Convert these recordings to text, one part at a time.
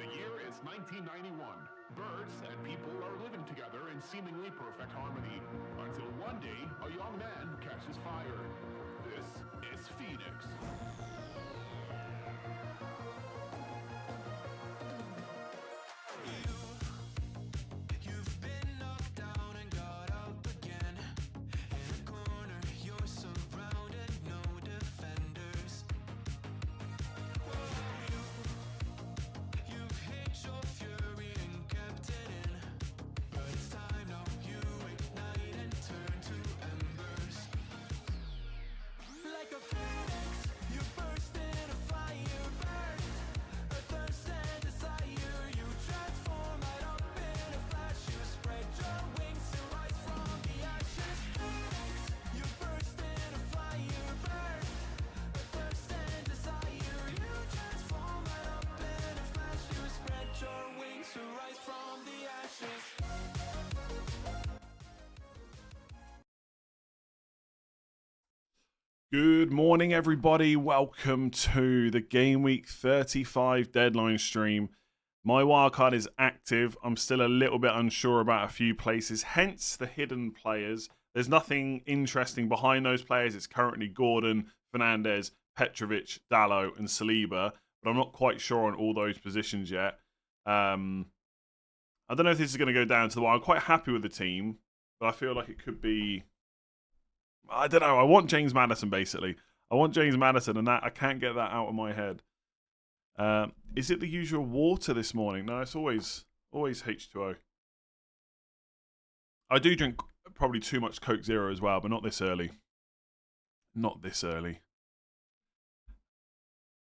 The year is 1991. Birds and people are living together in seemingly perfect harmony. Until one day, a young man catches fire. This is Phoenix. Good morning, everybody. Welcome to the Game Week 35 deadline stream. My wildcard is active. I'm still a little bit unsure about a few places, hence the hidden players. There's nothing interesting behind those players. It's currently Gordon, Fernandez, Petrovic, Dalot, and Saliba, but I'm not quite sure on all those positions yet. I don't know if this is going to go down to the wire. I'm quite happy with the team, but I feel like it could be... I don't know. I want James Maddison, basically. I want James Maddison, and that I can't get that out of my head. Is it the usual water this morning? No, it's always H2O. I do drink probably too much Coke Zero as well, but not this early. Not this early.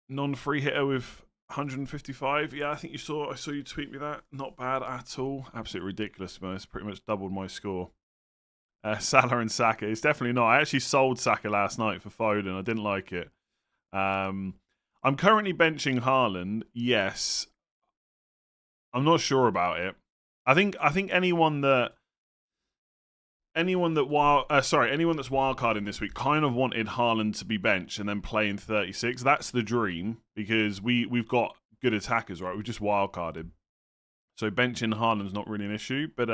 Non-free hitter with 155. Yeah, I think I saw you tweet me that. Not bad at all. Absolutely ridiculous, man. It's pretty much doubled my score. Salah and Saka. It's definitely not. I actually sold Saka last night for Foden. I didn't like it. I'm currently benching Haaland. Yes. I'm not sure about it. I think anyone that's wildcarding this week kind of wanted Haaland to be benched and then play in 36. That's the dream because we've got good attackers, right? We've just wildcarded. So benching Haaland's not really an issue, but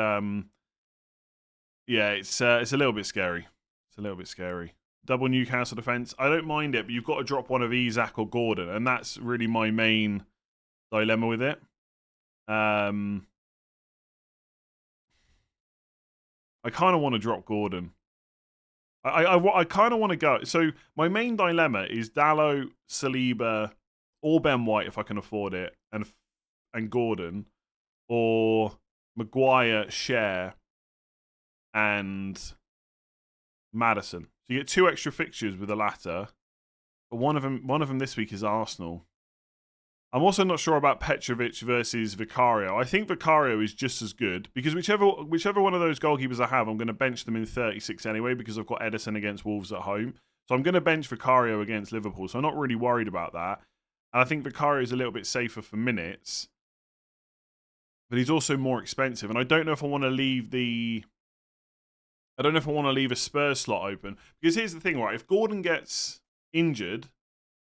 yeah, it's a little bit scary. It's a little bit scary. Double Newcastle defence. I don't mind it, but you've got to drop one of Isak or Gordon, and that's really my main dilemma with it. I kind of want to drop Gordon. I kind of want to go. So my main dilemma is Dalot, Saliba, or Ben White if I can afford it, and Gordon, or Maguire, Cher, and Maddison. So you get 2 extra fixtures with the latter, but one of them this week is Arsenal. I'm also not sure about Petrovic versus Vicario. I think Vicario is just as good because whichever one of those goalkeepers I have, I'm going to bench them in 36 anyway because I've got Edison against Wolves at home. So I'm going to bench Vicario against Liverpool. So I'm not really worried about that. And I think Vicario is a little bit safer for minutes, but he's also more expensive. And I don't know if I want to leave a Spurs slot open. Because here's the thing, right? If Gordon gets injured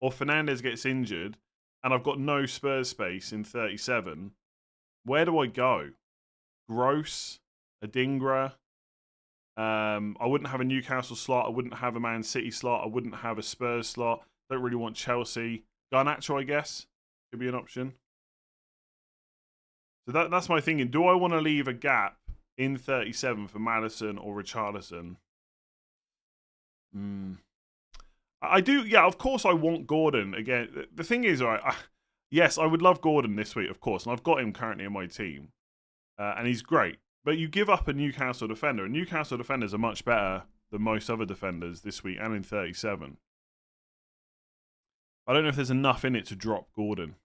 or Fernandez gets injured and I've got no Spurs space in 37, where do I go? Gross, Adingra. I wouldn't have a Newcastle slot. I wouldn't have a Man City slot. I wouldn't have a Spurs slot. Don't really want Chelsea. Garnacho, I guess, could be an option. So that's my thinking. Do I want to leave a gap in 37 for Maddison or Richarlison? I do, yeah, of course I want Gordon. Again, the thing is, all right, yes, I would love Gordon this week, of course, and I've got him currently in my team, and he's great. But you give up a Newcastle defender, and Newcastle defenders are much better than most other defenders this week and in 37. I don't know if there's enough in it to drop Gordon.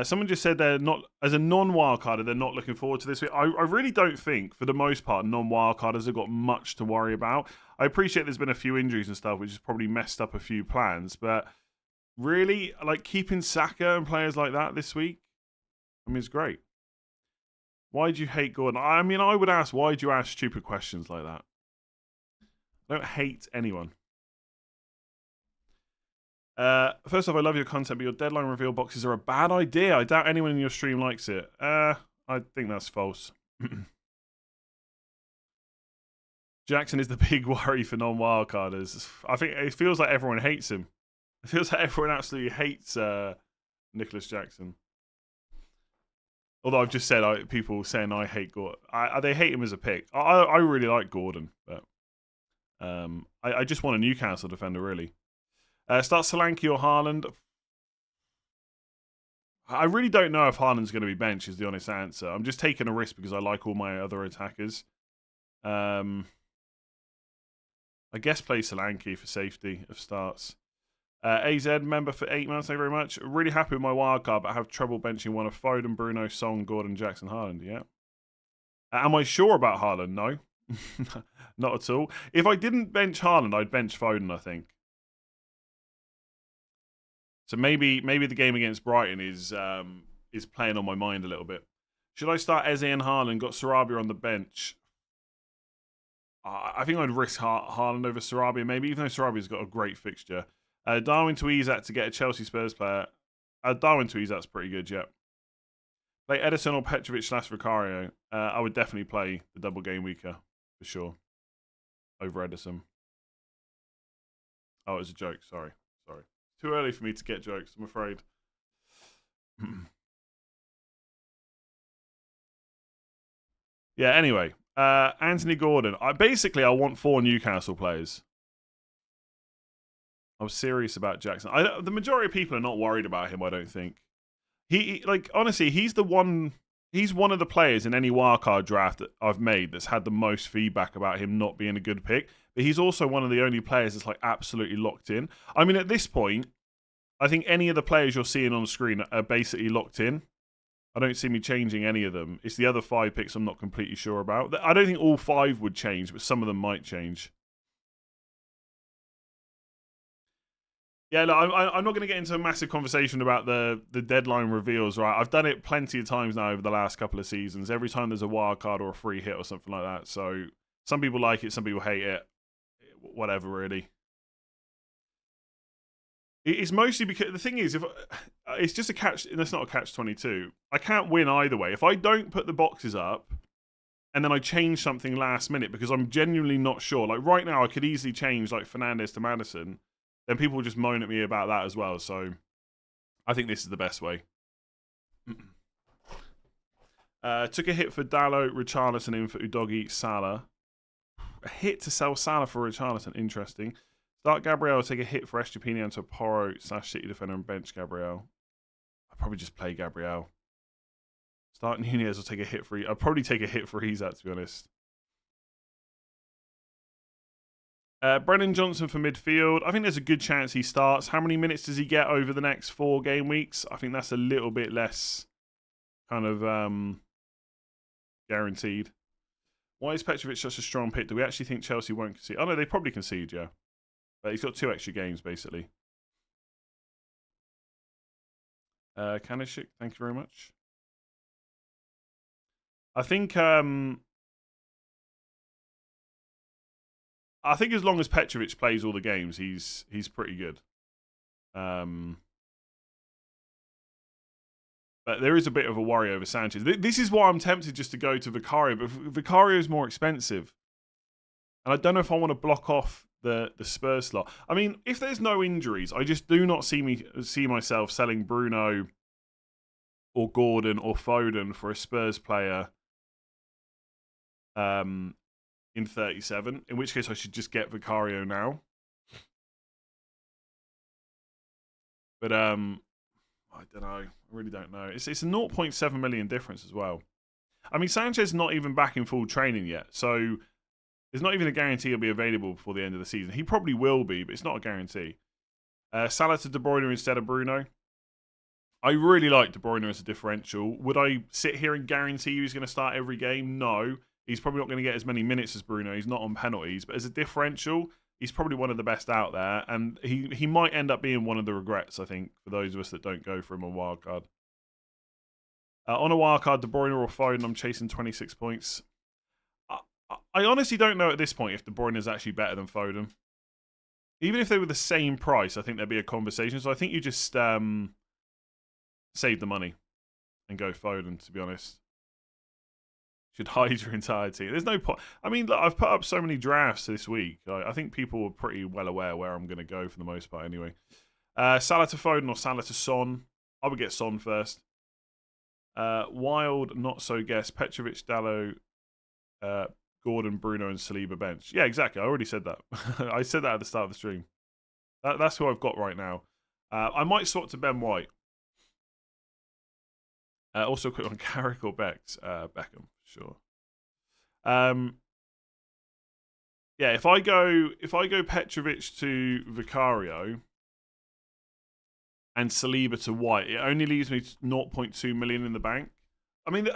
Someone just said they're not, as a non-wildcarder, they're not looking forward to this week. I really don't think, for the most part, non-wildcarders have got much to worry about. I appreciate there's been a few injuries and stuff, which has probably messed up a few plans. But really, like, keeping Saka and players like that this week, I mean, it's great. Why do you hate Gordon? I mean, I would ask, why do you ask stupid questions like that? I don't hate anyone. First off, I love your content, but your deadline reveal boxes are a bad idea. I doubt anyone in your stream likes it. I think that's false. Jackson is the big worry for non-wildcarders. I think it feels like everyone hates him. It feels like everyone absolutely hates Nicholas Jackson. Although I've just said people saying I hate Gordon. They hate him as a pick. I really like Gordon, but I just want a Newcastle defender, really. Start Solanke or Haaland. I really don't know if Haaland's going to be benched, is the honest answer. I'm just taking a risk because I like all my other attackers. I guess play Solanke for safety of starts. AZ member for 8 months, thank you very much. Really happy with my wildcard, but I have trouble benching one of Foden, Bruno, Song, Gordon, Jackson, Haaland. Yeah. Am I sure about Haaland? No. Not at all. If I didn't bench Haaland, I'd bench Foden, I think. So maybe the game against Brighton is playing on my mind a little bit. Should I start Eze and Haaland? Got Sarabia on the bench. I think I'd risk Haaland over Sarabia, maybe, even though Sarabia's got a great fixture. Darwin to Isak to get a Chelsea Spurs player. Darwin to Isak's pretty good, yeah. Play Edison or Petrovic / Vicario. I would definitely play the double game weeker, for sure, over Edison. Oh, it was a joke, sorry. Too early for me to get jokes, I'm afraid. Yeah, anyway. Anthony Gordon. I want 4 Newcastle players. I was serious about Jackson. The majority of people are not worried about him, I don't think. Honestly, he's one of the players in any wildcard draft that I've made that's had the most feedback about him not being a good pick. But he's also one of the only players that's like absolutely locked in. I mean, at this point, I think any of the players you're seeing on the screen are basically locked in. I don't see me changing any of them. It's the other 5 picks I'm not completely sure about. I don't think all 5 would change, but some of them might change. Yeah, look, I'm not going to get into a massive conversation about the deadline reveals, right? I've done it plenty of times now over the last couple of seasons. Every time there's a wild card or a free hit or something like that. So some people like it, some people hate it. Whatever, really. It's mostly because the thing is, if it's just a catch, that's not a catch-22. I can't win either way. If I don't put the boxes up, and then I change something last minute because I'm genuinely not sure. Like right now, I could easily change like Fernandes to Maddison. Then people will just moan at me about that as well. So I think this is the best way. Took a hit for Dalot, Richarlison in for Udogi, Salah. A hit to sell Salah for Richarlison. Interesting. Start Gabriel, take a hit for Estupinian to Porro / City defender and bench Gabriel. I'll probably just play Gabriel. Start Nunez, I'll take a hit for... I'll probably take a hit for Isak, to be honest. Brennan Johnson for midfield. I think there's a good chance he starts. How many minutes does he get over the next 4 game weeks? I think that's a little bit less kind of guaranteed. Why is Petrovic such a strong pick? Do we actually think Chelsea won't concede? Oh, no, they probably concede, yeah. But he's got 2 extra games, basically. Kanishik, thank you very much. I think as long as Petrovic plays all the games, he's pretty good. But there is a bit of a worry over Sanchez. This is why I'm tempted just to go to Vicario, but Vicario is more expensive. And I don't know if I want to block off the Spurs slot. I mean, if there's no injuries, I just do not see myself selling Bruno or Gordon or Foden for a Spurs player in in 37, in which case I should just get Vicario now. But I don't know. I really don't know. It's a 0.7 million difference as well. I mean, Sanchez not even back in full training yet, so there's not even a guarantee he'll be available before the end of the season. He probably will be, but it's not a guarantee. Salah to De Bruyne instead of Bruno. I really like De Bruyne as a differential. Would I sit here and guarantee he's going to start every game? No. He's probably not going to get as many minutes as Bruno. He's not on penalties. But as a differential, he's probably one of the best out there. And he might end up being one of the regrets, I think, for those of us that don't go for him on wildcard. On a wildcard, De Bruyne or Foden, I'm chasing 26 points. I honestly don't know at this point if De Bruyne is actually better than Foden. Even if they were the same price, I think there'd be a conversation. So I think you just save the money and go Foden, to be honest. Should hide your entire team. There's no point. I mean, look, I've put up so many drafts this week. I think people are pretty well aware where I'm going to go for the most part anyway. Salah to Foden or Salah to Son. I would get Son first. Wild, not so guess. Petrovic, Dalot, Gordon, Bruno, and Saliba bench. Yeah, exactly. I already said that. I said that at the start of the stream. That's who I've got right now. I might swap to Ben White. Also quick on Carrick or Beckham, sure. Yeah, if I go Petrovic to Vicario and Saliba to White, it only leaves me 0.2 million in the bank. I mean,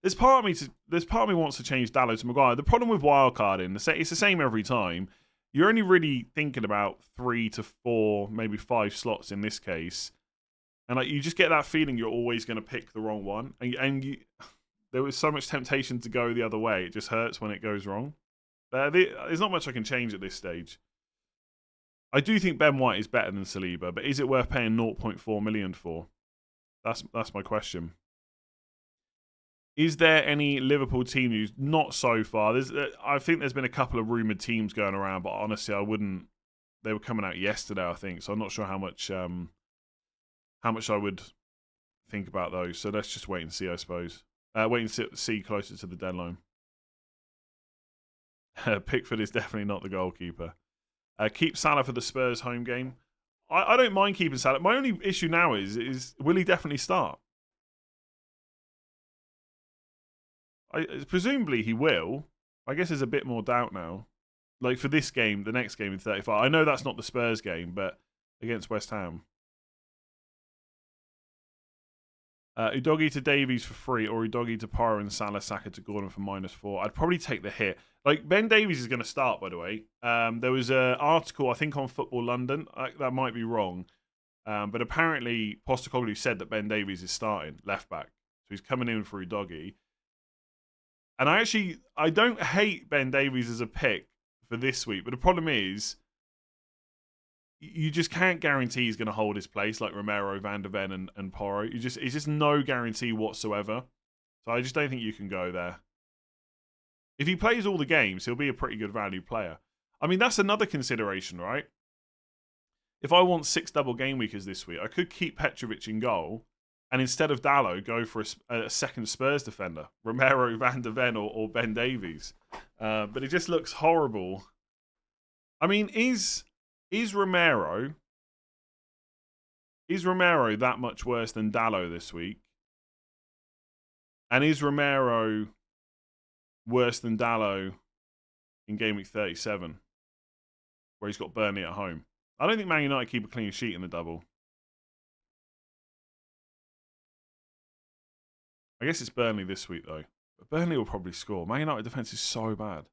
there's part of me wants to change Dalot to Maguire. The problem with wildcarding, it's the same every time. You're only really thinking about 3 to 4, maybe 5 slots in this case. And like you just get that feeling you're always going to pick the wrong one. And there was so much temptation to go the other way. It just hurts when it goes wrong. There's not much I can change at this stage. I do think Ben White is better than Saliba, but is it worth paying 0.4 million for? That's my question. Is there any Liverpool team news? Not so far. I think there's been a couple of rumoured teams going around, but honestly, I wouldn't. They were coming out yesterday, I think, so I'm not sure how much I would think about those. So let's just wait and see, I suppose. Wait and see closer to the deadline. Pickford is definitely not the goalkeeper. Keep Salah for the Spurs home game. I don't mind keeping Salah. My only issue now is will he definitely start? Presumably he will. I guess there's a bit more doubt now. Like for this game, the next game in 35. I know that's not the Spurs game, but against West Ham. Udogie to Davies for free, or Udogie to Paro and Salah Saka to Gordon for -4. I'd probably take the hit. Like Ben Davies is going to start, by the way. There was an article, I think, on Football London. That might be wrong, but apparently Postecoglou said that Ben Davies is starting left back, so he's coming in for Udogie. And I don't hate Ben Davies as a pick for this week, but the problem is, you just can't guarantee he's going to hold his place like Romero, Van der Ven, and Porro. It's just no guarantee whatsoever. So I just don't think you can go there. If he plays all the games, he'll be a pretty good value player. I mean, that's another consideration, right? If I want 6 double game weekers this week, I could keep Petrovic in goal, and instead of Dalot, go for a second Spurs defender, Romero, Van der Ven, or Ben Davies. But it just looks horrible. I mean, is Romero that much worse than Dalot this week? And is Romero worse than Dalot in game week 37, where he's got Burnley at home? I don't think Man United keep a clean sheet in the double. I guess it's Burnley this week, though. But Burnley will probably score. Man United defence is so bad.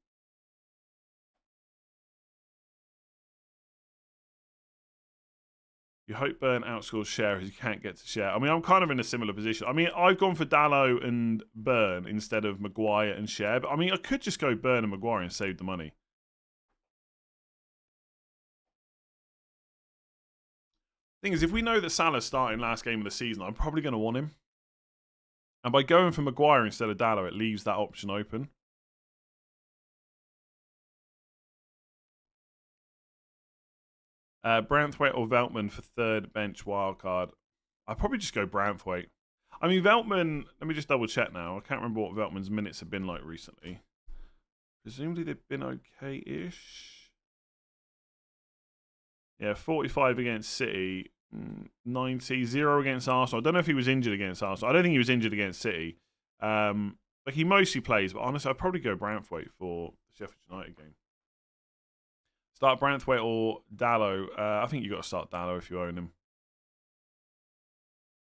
You hope Burn outscores Share as you can't get to Share. I mean, I'm kind of in a similar position. I mean, I've gone for Dalot and Burn instead of Maguire and Share. But I mean, I could just go Burn and Maguire and save the money. Thing is, if we know that Salah's starting last game of the season, I'm probably going to want him. And by going for Maguire instead of Dalot, it leaves that option open. Branthwaite or Veltman for third bench wildcard. I'd probably just go Branthwaite. I mean, Veltman, let me just double check now. I can't remember what Veltman's minutes have been like recently. Presumably they've been okay-ish. Yeah, 45 against City, 90, 0 against Arsenal. I don't know if he was injured against Arsenal. I don't think he was injured against City. Like he mostly plays, but honestly, I'd probably go Branthwaite for the Sheffield United game. Start Branthwaite or Dalot. I think you've got to start Dalot if you own him.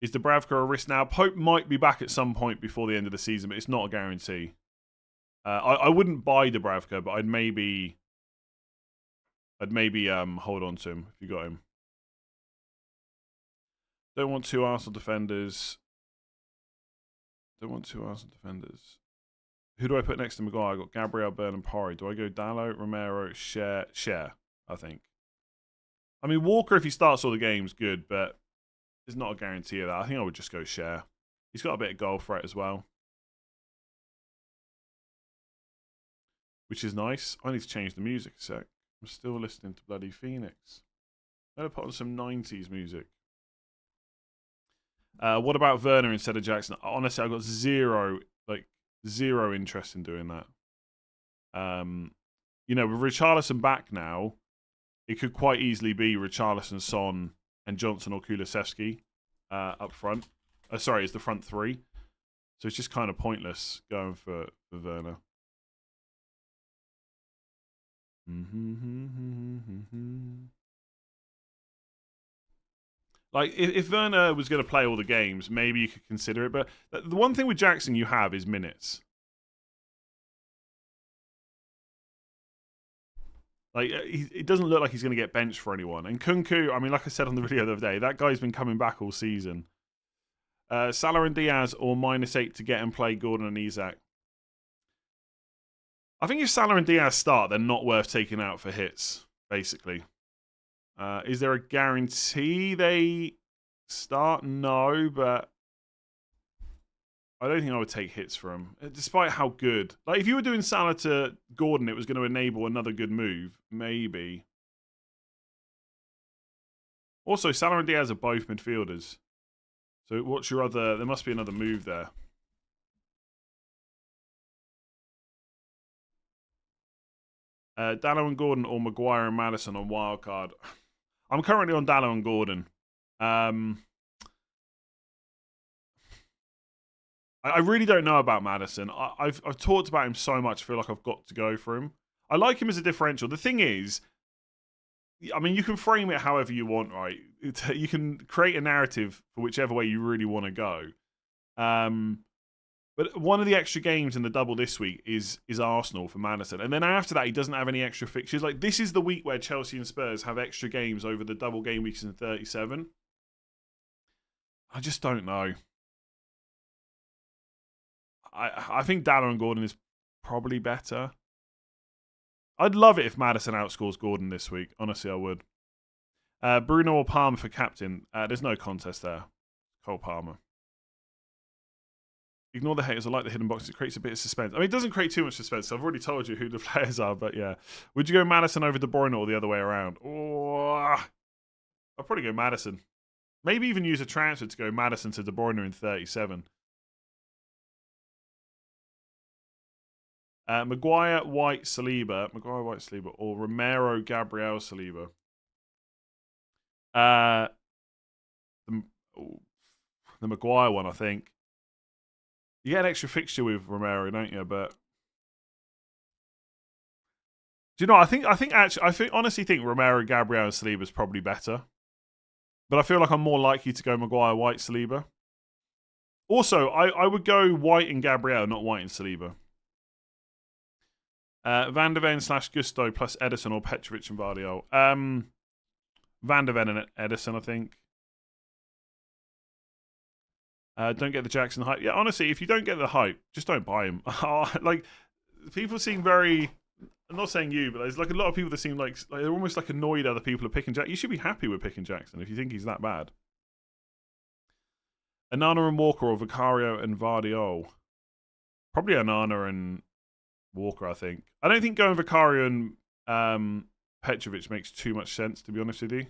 Is Dubravka a risk now? Pope might be back at some point before the end of the season, but it's not a guarantee. I wouldn't buy Dubravka, but I'd maybe hold on to him if you got him. Don't want two Arsenal defenders. Who do I put next to Maguire? I got Gabriel, Burn, and Porry. Do I go Dalot, Romero, Share, I think. I mean, Walker, if he starts all the games, good, but there's not a guarantee of that. I think I would just go Share. He's got a bit of goal threat as well, which is nice. I need to change the music a sec. I'm still listening to bloody Phoenix. I'm going to put on some 90s music. What about Werner instead of Jackson? Honestly, I've got zero interest in doing that. You know, with Richarlison back now, it could quite easily be Richarlison, Son, and Johnson or Kulusevski up front. Sorry, it's the front three. So it's just kind of pointless going for Werner. Like, if Werner was going to play all the games, maybe you could consider it. But the one thing with Jackson you have is minutes. Like, it doesn't look like he's going to get benched for anyone. And Kunku, I mean, like I said on the video the other day, that guy's been coming back all season. Salah and Diaz or -8 to get and play Gordon and Isak. I think if Salah and Diaz start, they're not worth taking out for hits, basically. Is there a guarantee they start? No, but I don't think I would take hits for them, despite how good. Like, if you were doing Salah to Gordon, it was going to enable another good move, maybe. Also, Salah and Diaz are both midfielders. So what's your other... There must be another move there. Dalot and Gordon or Maguire and Maddison on wildcard. I'm currently on Dalot and Gordon. I really don't know about Maddison. I've talked about him so much, I feel like I've got to go for him. I like him as a differential. The thing is, I mean, you can frame it however you want, right? You can create a narrative for whichever way you really want to go. But one of the extra games in the double this week is Arsenal for Maddison. And then after that, he doesn't have any extra fixtures. Like, this is the week where Chelsea and Spurs have extra games over the double game weeks in 37. I just don't know. I think Dalot and Gordon is probably better. I'd love it if Maddison outscores Gordon this week. Honestly, I would. Bruno or Palmer for captain. There's no contest there. Cole Palmer. Ignore the haters. I like the hidden boxes. It creates a bit of suspense. I mean, it doesn't create too much suspense. So I've already told you who the players are, but yeah. Would you go Maddison over De Bruyne or the other way around? Oh, I'll probably go Maddison. Maybe even use a transfer to go Maddison to De Bruyne in 37. Maguire, White, Saliba. Maguire, White, Saliba. Or Romero, Gabriel, Saliba. The Maguire one, I think. You get an extra fixture with Romero, don't you? But do you know? I honestly think Romero, Gabriel, and Saliba is probably better. But I feel like I'm more likely to go Maguire, White, Saliba. Also, I would go White and Gabriel, not White and Saliba. Van der Ven / Gusto plus Edison or Petrovic and Vardiol. Van der Ven and Edison, I think. Don't get the Jackson hype. Yeah, honestly, if you don't get the hype, just don't buy him. Like, people seem very... I'm not saying you, but there's like a lot of people that seem like they're almost like annoyed other people are picking Jackson. You should be happy with picking Jackson if you think he's that bad. Anana and Walker or Vicario and Vardiol. Probably Anana and Walker, I think. I don't think going Vicario and Petrovic makes too much sense, to be honest with you.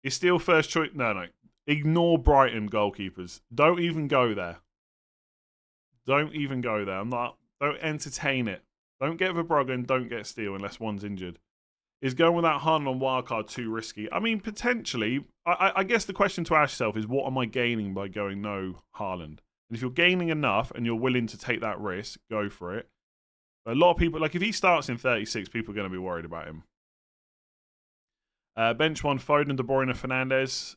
Is Steele first choice? No. Ignore Brighton goalkeepers. Don't even go there. Don't even go there. Don't entertain it. Don't get Verbruggen, don't get Steele unless one's injured. Is going without Haaland on wildcard too risky? I mean, potentially. I guess the question to ask yourself is, what am I gaining by going no Haaland? And if you're gaining enough and you're willing to take that risk, go for it. But a lot of people, like if he starts in 36, people are going to be worried about him. Bench one, Foden, De Bruyne, Fernandes. I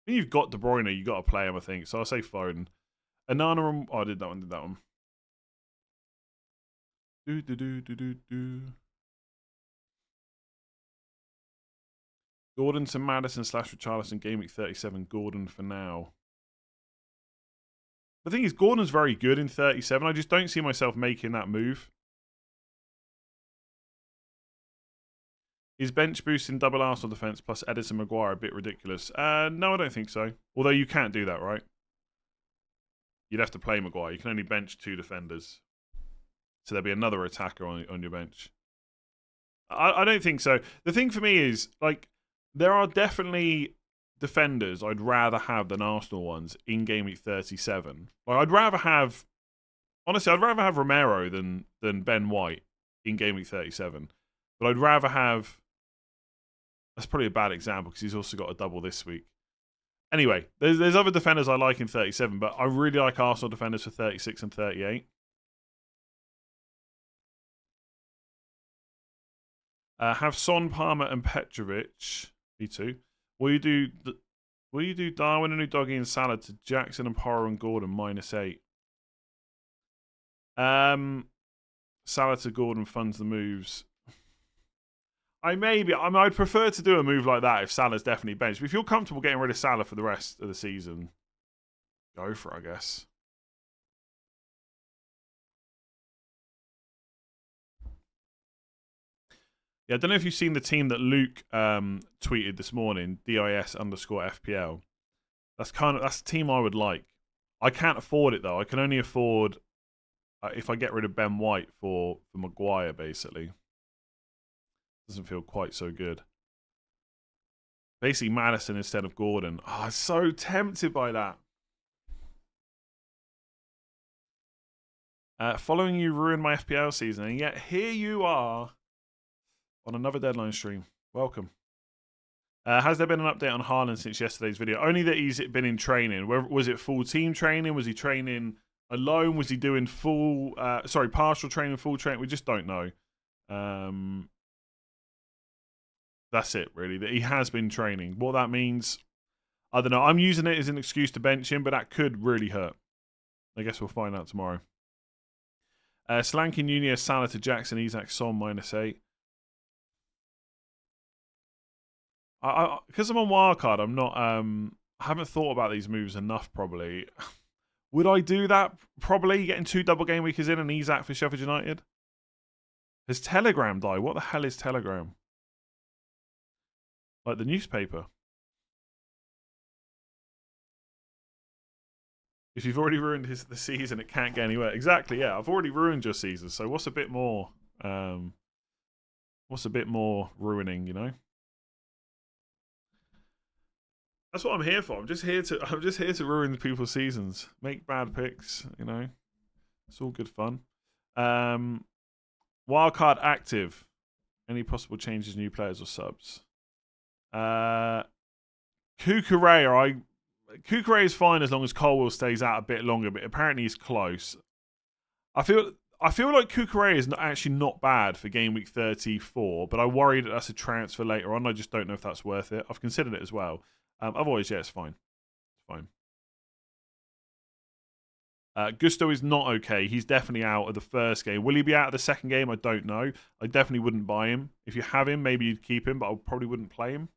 think you've got De Bruyne, you've got to play him, I think. So I'll say Foden. Anana, I did that one, Gordon to Madison / Richarlison, Game Week 37. Gordon for now. The thing is, Gordon's very good in 37. I just don't see myself making that move. Is bench boosting double Arsenal defence plus Edison Maguire a bit ridiculous? No, I don't think so. Although you can't do that, right? You'd have to play Maguire. You can only bench 2 defenders. So there'll be another attacker on your bench. I don't think so. The thing for me is, like, there are definitely defenders I'd rather have than Arsenal ones in Game Week 37. Like, I'd rather have Romero than Ben White in Game Week 37. But I'd rather have... That's probably a bad example because he's also got a double this week. Anyway, there's other defenders I like in 37, but I really like Arsenal defenders for 36 and 38. Have Son, Palmer, and Petrovic. Me too. Will you do Darwin and Udogie and Salah to Jackson and Porro and Gordon -8? Salah to Gordon funds the moves. I'd prefer to do a move like that if Salah's definitely benched. But if you're comfortable getting rid of Salah for the rest of the season, go for it, I guess. Yeah, I don't know if you've seen the team that Luke tweeted this morning, DIS_FPL. That's the team I would like. I can't afford it though. I can only afford if I get rid of Ben White for Maguire, basically. Doesn't feel quite so good. Basically, Madison instead of Gordon. Oh, I'm so tempted by that. Following you ruined my FPL season, and yet here you are on another deadline stream. Welcome. Has there been an update on Haaland since yesterday's video? Only that he's been in training. Was it full team training? Was he training alone? Was he doing partial training, full training? We just don't know. That's it, really. That he has been training. What that means, I don't know. I'm using it as an excuse to bench him, but that could really hurt. I guess we'll find out tomorrow. Slanky Nunez, Salah to Jackson, Isak, Son -8. Because I'm on wildcard, I'm not. I haven't thought about these moves enough. Probably. Would I do that? Probably getting 2 double game weekers in and Isak for Sheffield United. Has Telegram died? What the hell is Telegram? Like the newspaper. If you've already ruined the season, it can't get anywhere. Exactly, yeah. I've already ruined your season, so what's a bit more ruining, you know? That's what I'm here for. I'm just here to ruin people's seasons. Make bad picks, you know. It's all good fun. Wildcard active. Any possible changes, new players or subs? Cucurella is fine as long as Colwell stays out a bit longer, but apparently he's close. I feel like Cucurella is actually not bad for game week 34, but I worry that that's a transfer later on. I just don't know if that's worth it. I've considered it as well. Otherwise, yeah, it's fine. It's fine. Gusto is not okay. He's definitely out of the first game. Will he be out of the second game? I don't know. I definitely wouldn't buy him. If you have him, maybe you'd keep him, but I probably wouldn't play him.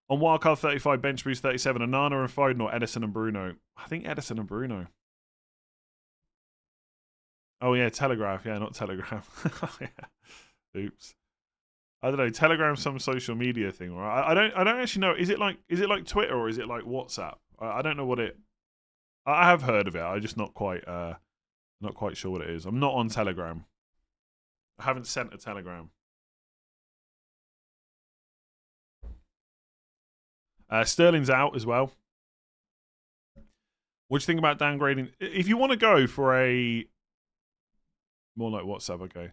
On wildcard 35, bench boost 37, Anana and Foden or Edison and Bruno? I think Edison and Bruno. Oh yeah, Telegraph. Yeah, not Telegram. Yeah. Oops. I don't know. Telegram's some social media thing, right? I don't actually know. Is it like Twitter or is it like WhatsApp? I don't know what it. I have heard of it. I'm just not quite sure what it is. I'm not on Telegram. I haven't sent a telegram. Sterling's out as well. What do you think about downgrading? If you want to go for a more like WhatsApp, okay.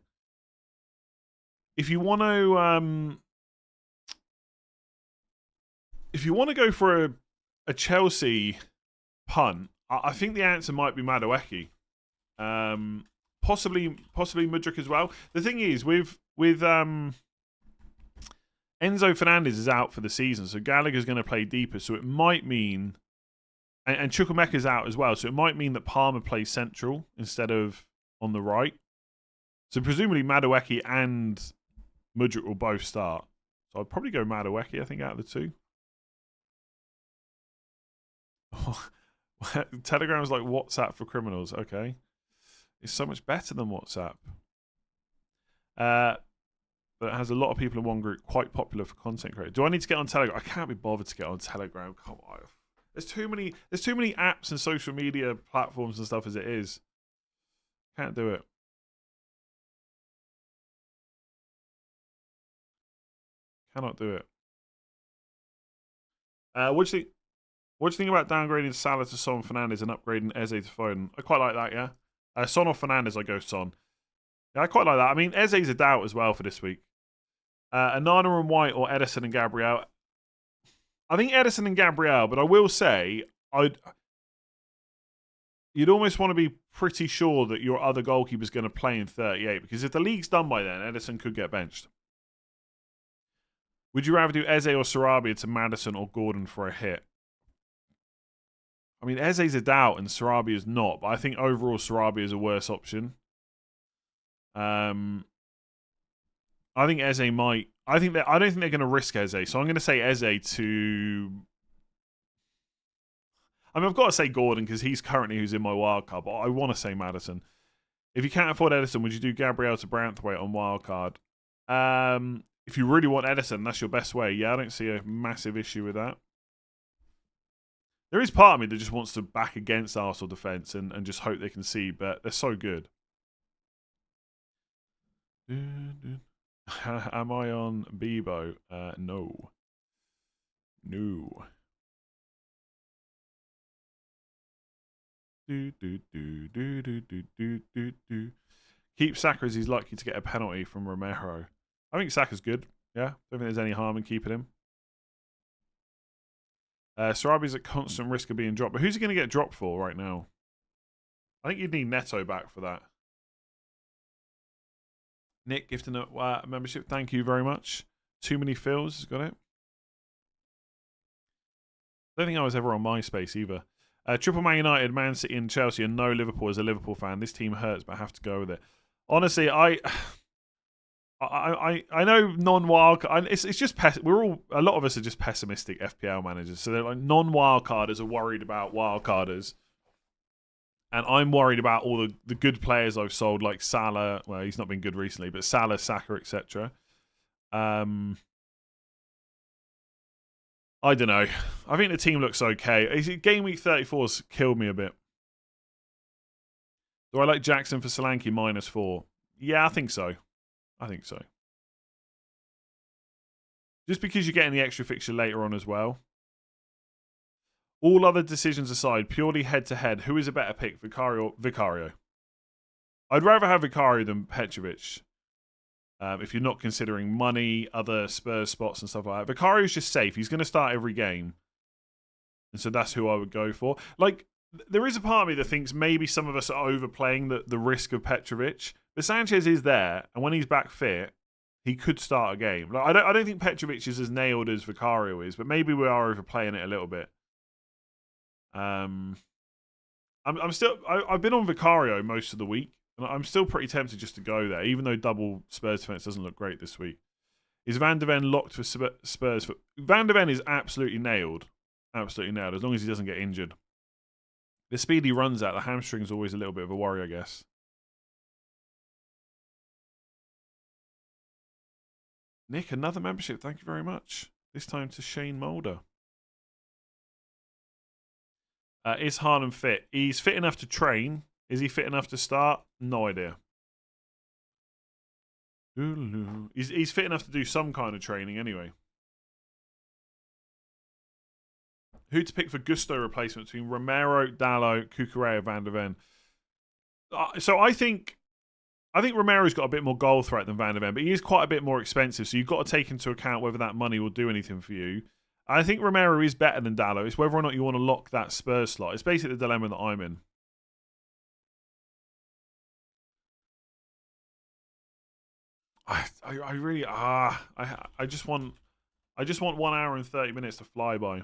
If you want to go for a Chelsea punt, I think the answer might be Madueke. Possibly Mudryk as well. The thing is, with Enzo Fernandez is out for the season, so Gallagher's going to play deeper. So it might mean, and Chukwuemeka's out as well, so it might mean that Palmer plays central instead of on the right. So presumably Madueke and Mudryk will both start. So I'd probably go Madueke, I think, out of the two. Telegram's like WhatsApp for criminals. Okay. It's so much better than WhatsApp. But it has a lot of people in one group, quite popular for content creators. Do I need to get on Telegram? I can't be bothered to get on Telegram. Come on. There's too many apps and social media platforms and stuff as it is. Can't do it. Cannot do it. What do you think about downgrading Salah to Son Fernandez and upgrading Eze to Foden? I quite like that, yeah. Son or Fernandez, I go Son. Yeah, I quite like that. I mean, Eze's a doubt as well for this week. Anana and White or Edison and Gabriel. I think Edison and Gabriel, but I will say, you'd almost want to be pretty sure that your other goalkeeper's going to play in 38, because if the league's done by then, Edison could get benched. Would you rather do Eze or Sarabia to Maddison or Gordon for a hit? I mean, Eze's a doubt and Sarabia's not, but I think overall Sarabia is a worse option. I think Eze might. I don't think they're going to risk Eze, so I'm going to say Eze to. I mean, I've got to say Gordon because he's currently who's in my wildcard, but I want to say Maddison. If you can't afford Edison, would you do Gabriel to Branthwaite on wildcard? If you really want Edison, that's your best way. Yeah, I don't see a massive issue with that. There is part of me that just wants to back against Arsenal defence and just hope they can see, but they're so good. Am I on Bebo? No. No. Keep Saka as he's likely to get a penalty from Romero. I think Saka's good. Yeah, don't think there's any harm in keeping him. Sarabi's at constant risk of being dropped. But who's he going to get dropped for right now? I think you'd need Neto back for that. Nick gifting a membership. Thank you very much. Too many fills. Has got it. I don't think I was ever on MySpace either. Triple Man United, Man City and Chelsea, and no Liverpool as a Liverpool fan. This team hurts, but I have to go with it. Honestly, I know non-wild. It's just a lot of us are just pessimistic FPL managers. So they're like non-wildcarders are worried about wildcarders, and I'm worried about all the good players I've sold, like Salah. Well, he's not been good recently, but Salah, Saka, etc. I don't know. I think the team looks okay. Game week 34's killed me a bit. Do I like Jackson for Solanke -4? Yeah, I think so. I think so. Just because you're getting the extra fixture later on as well. All other decisions aside, purely head-to-head, who is a better pick, Vicario? I'd rather have Vicario than Petrovic. If you're not considering money, other Spurs spots and stuff like that. Vicario's just safe. He's going to start every game. And so that's who I would go for. Like, there is a part of me that thinks maybe some of us are overplaying the risk of Petrovic. But Sanchez is there, and when he's back fit, he could start a game. Like, I don't think Petrovic is as nailed as Vicario is, but maybe we are overplaying it a little bit. I've been on Vicario most of the week, and I'm still pretty tempted just to go there, even though double Spurs defense doesn't look great this week. Is Van de Ven locked for Spurs? Van de Ven is absolutely nailed. Absolutely nailed, as long as he doesn't get injured. The speed he runs at, the hamstring's always a little bit of a worry, I guess. Nick, another membership. Thank you very much. This time to Shane Mulder. Is Haaland fit? He's fit enough to train. Is he fit enough to start? No idea. He's fit enough to do some kind of training anyway. Who to pick for Gusto replacement between Romero, Dalot, Cucurella, Van der Ven? So I think Romero's got a bit more goal threat than Van der Ven, but he is quite a bit more expensive, so you've got to take into account whether that money will do anything for you. I think Romero is better than Dalot. It's whether or not you want to lock that Spurs slot. It's basically the dilemma that I'm in. I really I just want 1 hour and 30 minutes to fly by.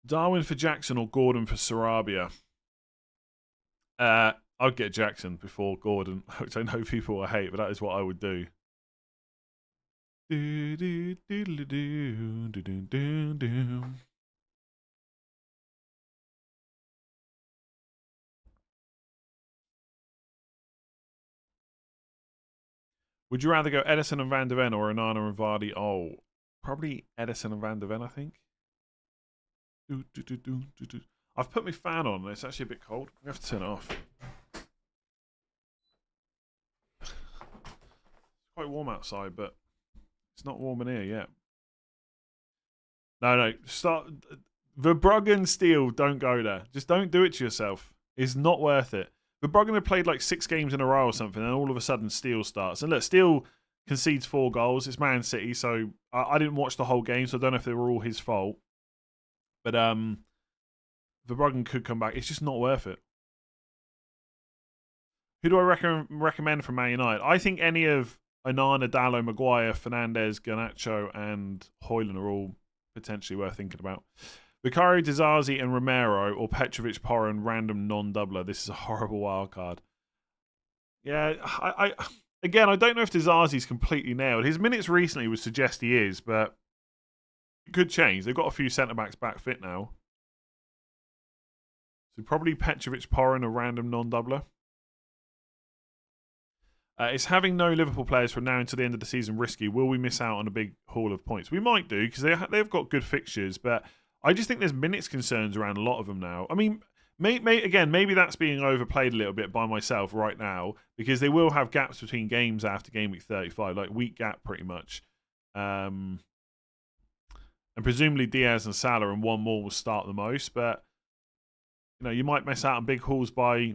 Darwin for Jackson or Gordon for Sarabia? I'd get Jackson before Gordon, which I know people will hate, but that is what I would do. Would you rather go Edison and Van der Ven or Onana and Vardy? Oh, probably Edison and Van der Ven, I think. I've put my fan on. It's actually a bit cold. I have to turn it off. It's quite warm outside, but it's not warm in here yet. No. Start. Verbruggen Steel, don't go there. Just don't do it to yourself. It's not worth it. Verbruggen had played like 6 games in a row or something, and all of a sudden Steel starts. And look, Steel concedes 4 goals. It's Man City, so I didn't watch the whole game, so I don't know if they were all his fault. But Verbruggen could come back. It's just not worth it. Who do I recommend from Man United? I think any of Onana, Dalot, Maguire, Fernandes, Garnacho, and Højlund are all potentially worth thinking about. Vicario, Dizazi, and Romero, or Petrovic, Porro, and random non-doubler. This is a horrible wild card. Yeah, I don't know if Dizazi's completely nailed. His minutes recently would suggest he is, but it could change. They've got a few centre-backs back fit now. So probably Petrovic, Porro, and a random non-doubler. Is having no Liverpool players from now until the end of the season risky? Will we miss out on a big haul of points? We might do, because they've got good fixtures, but I just think there's minutes concerns around a lot of them now. I mean, maybe that's being overplayed a little bit by myself right now, because they will have gaps between games after game week 35, like week gap pretty much. And presumably Diaz and Salah and one more will start the most, but you might miss out on big hauls by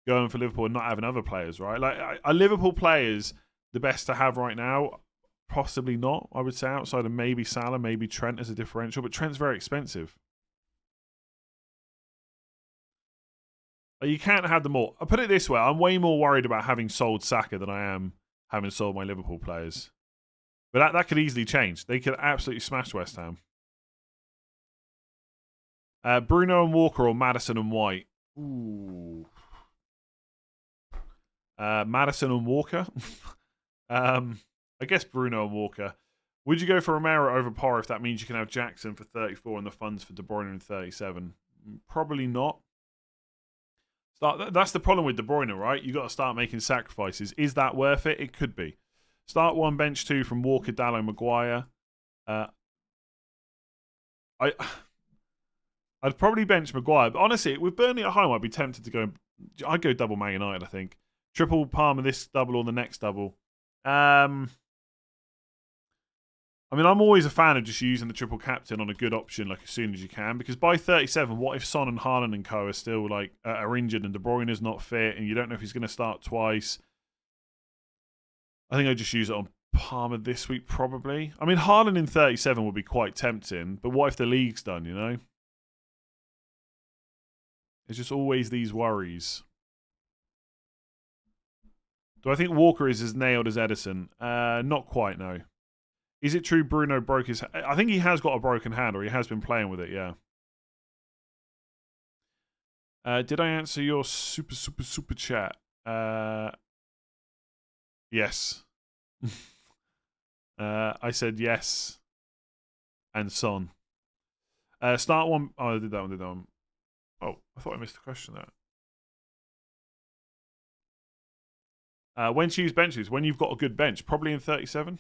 going for Liverpool and not having other players, right? Like, are Liverpool players the best to have right now? Possibly not, I would say, outside of maybe Salah, maybe Trent as a differential, but Trent's very expensive. Like, you can't have them all. I'll put it this way, I'm way more worried about having sold Saka than I am having sold my Liverpool players. But that could easily change. They could absolutely smash West Ham. Bruno and Walker or Maddison and White? Ooh. Maddison and Walker. I guess Bruno and Walker. Would you go for Romero over Porro if that means you can have Jackson for 34 and the funds for De Bruyne in 37? Probably not. That's the problem with De Bruyne, right? You've got to start making sacrifices. Is that worth it? It could be. Start 1, bench 2 from Walker, Dalot, Maguire. I'd probably bench Maguire, but honestly, with Burnley at home, I'd be tempted to go. I'd go double Man United, I think. Triple Palmer this double or the next double. I mean, I'm always a fan of just using the triple captain on a good option, like as soon as you can, because by 37, what if Son and Haaland and co are still are injured and De Bruyne is not fit, and you don't know if he's going to start twice? I think I'd just use it on Palmer this week, probably. I mean, Haaland in 37 would be quite tempting, but what if the league's done? It's just always these worries. Do I think Walker is as nailed as Edison? Not quite, no. Is it true Bruno broke his... I think he has got a broken hand, or he has been playing with it, yeah. Did I answer your super chat? Yes. I said yes. And Son. Start 1... Oh, I did that one, Oh, I thought I missed the question there. When to use benches? When you've got a good bench. Probably in 37.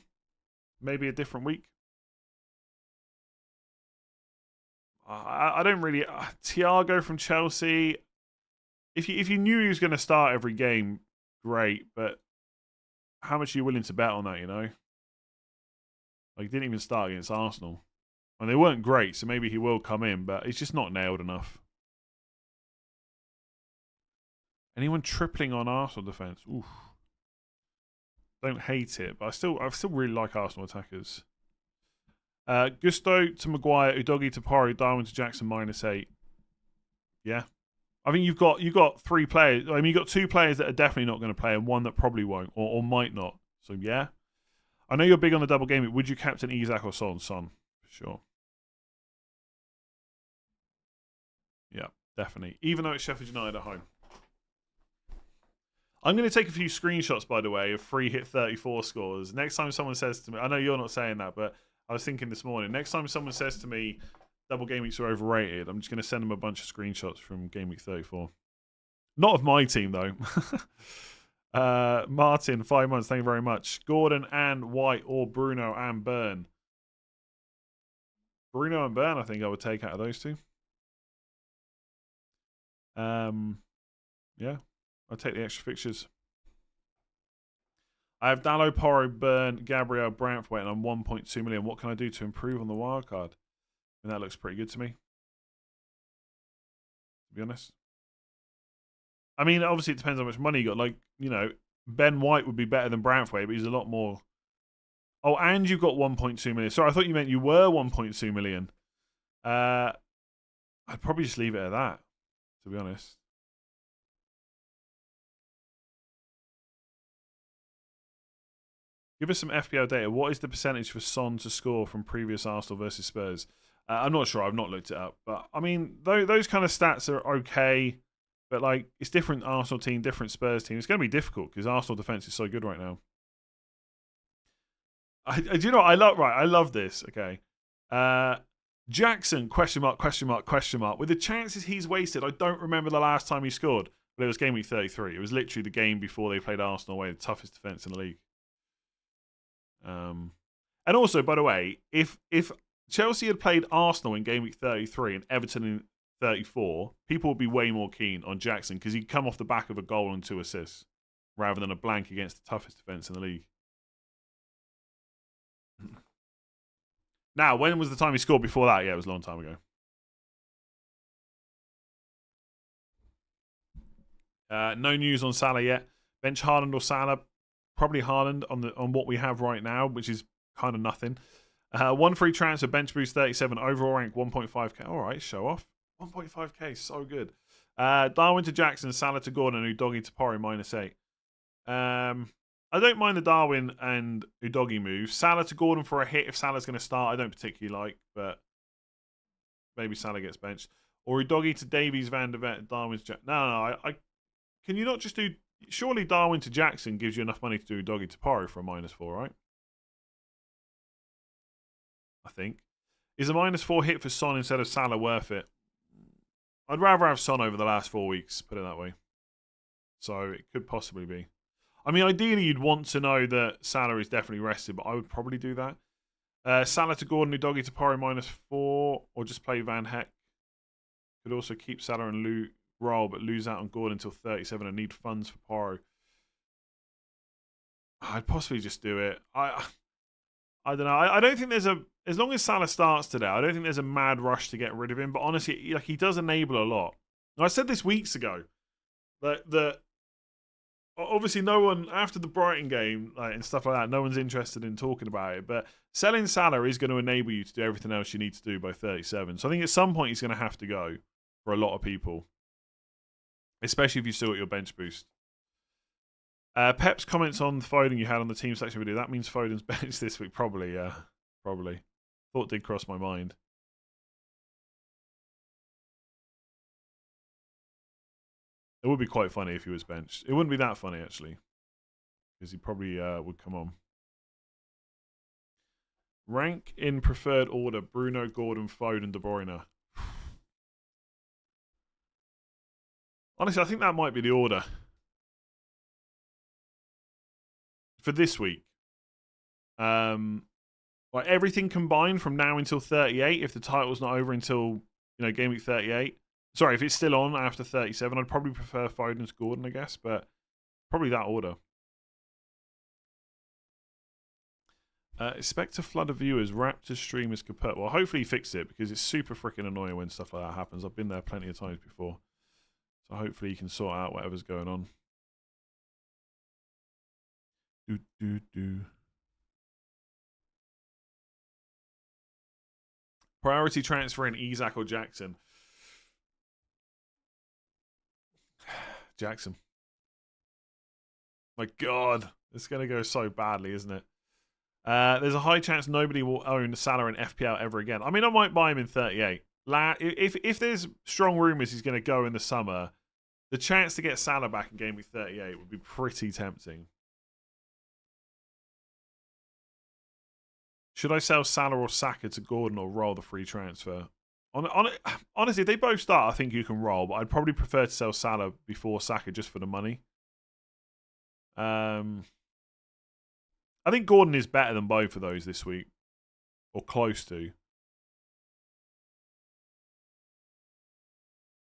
Maybe a different week. I don't really. Thiago from Chelsea. If you knew he was going to start every game, great. But how much are you willing to bet on that? You know, like he didn't even start against Arsenal, and they weren't great. So maybe he will come in, but it's just not nailed enough. Anyone tripling on Arsenal defense? Oof. Don't hate it, but I still really like Arsenal attackers. Gusto to Maguire, Udogie to Pari, Darwin to Jackson -8. Yeah. I think you've got 3 players. I mean, you've got 2 players that are definitely not going to play and one that probably won't or might not. So, yeah. I know you're big on the double game. Would you captain Isak or Son? Son, for sure. Yeah, definitely. Even though it's Sheffield United at home. I'm going to take a few screenshots, by the way, of free hit 34 scores. Next time someone says to me, I know you're not saying that, but I was thinking this morning, next time someone says to me, double game weeks are overrated, I'm just going to send them a bunch of screenshots from game week 34. Not of my team, though. Martin, 5 months, thank you very much. Gordon and White or Bruno and Burn. Bruno and Burn, I think I would take out of those 2. Yeah, I'll take the extra fixtures. I have Dallo, Porro, Burn, Gabriel, Branthwaite, and I'm 1.2 million. What can I do to improve on the wildcard? And that looks pretty good to me, to be honest. I mean, obviously, it depends how much money you got. Like, you know, Ben White would be better than Branthwaite, but he's a lot more. Oh, and you've got 1.2 million. Sorry, I thought you meant you were 1.2 million. I'd probably just leave it at that, to be honest. Give us some FPL data. What is the percentage for Son to score from previous Arsenal versus Spurs? I'm not sure. I've not looked it up. But, I mean, those kind of stats are okay. But, like, it's different Arsenal team, different Spurs team. It's going to be difficult because Arsenal defence is so good right now. Do you know what? I love this. Okay. Jackson, question mark. With the chances he's wasted, I don't remember the last time he scored. But it was game week 33. It was literally the game before they played Arsenal away, the toughest defence in the league. And also, by the way, if Chelsea had played Arsenal in game week 33 and Everton in 34, people would be way more keen on Jackson because he'd come off the back of a goal and 2 assists rather than a blank against the toughest defence in the league. Now, when was the time he scored before that? Yeah, it was a long time ago. No news on Salah yet. Bench Haaland or Salah? Probably Haaland on what we have right now, which is kind of nothing. 1 free transfer, bench boost 37, overall rank 1.5k. All right, show off. 1.5k, so good. Darwin to Jackson, Salah to Gordon, Udogie to Porro -8. I don't mind the Darwin and Udogie move. Salah to Gordon for a hit if Salah's going to start, I don't particularly like, but maybe Salah gets benched. Or Udogie to Davies, Van der Vet, Darwin's Jack. No, I can you not just do? Surely Darwin to Jackson gives you enough money to do Udogie to Porro for a -4, right? I think. Is a -4 hit for Son instead of Salah worth it? I'd rather have Son over the last 4 weeks, put it that way. So it could possibly be. I mean, ideally, you'd want to know that Salah is definitely rested, but I would probably do that. Salah to Gordon, Udogie to Porro -4, or just play Van Heck. Could also keep Salah and roll, but lose out on Gordon until 37 and need funds for Porro. I'd possibly just do it. I don't know. I don't think there's as long as Salah starts today, I don't think there's a mad rush to get rid of him. But honestly, like he does enable a lot. I said this weeks ago that obviously no one after the Brighton game and stuff like that, no one's interested in talking about it. But selling Salah is going to enable you to do everything else you need to do by 37. So I think at some point he's going to have to go for a lot of people, especially if you still got your bench boost. Pep's comments on Foden you had on the team selection video. That means Foden's bench this week. Probably, yeah. Probably. Thought did cross my mind. It would be quite funny if he was benched. It wouldn't be that funny, actually. Because he probably would come on. Rank in preferred order. Bruno, Gordon, Foden, De Bruyne. Honestly, I think that might be the order. For this week. Like everything combined from now until 38, if the title's not over until Game week 38. Sorry, if it's still on after 37, I'd probably prefer Foden's Gordon, I guess, but probably that order. Expect a flood of viewers. Raptors stream is kaput. Well, hopefully he fixed it because it's super freaking annoying when stuff like that happens. I've been there plenty of times before. So hopefully he can sort out whatever's going on. Priority transfer in Isaac or Jackson? Jackson. My God. It's going to go so badly, isn't it? There's a high chance nobody will own Salah in FPL ever again. I mean, I might buy him in 38. If there's strong rumours he's going to go in the summer, the chance to get Salah back in game week 38 would be pretty tempting. Should I sell Salah or Saka to Gordon or roll the free transfer? Honestly, if they both start, I think you can roll, but I'd probably prefer to sell Salah before Saka just for the money. I think Gordon is better than both of those this week. Or close to.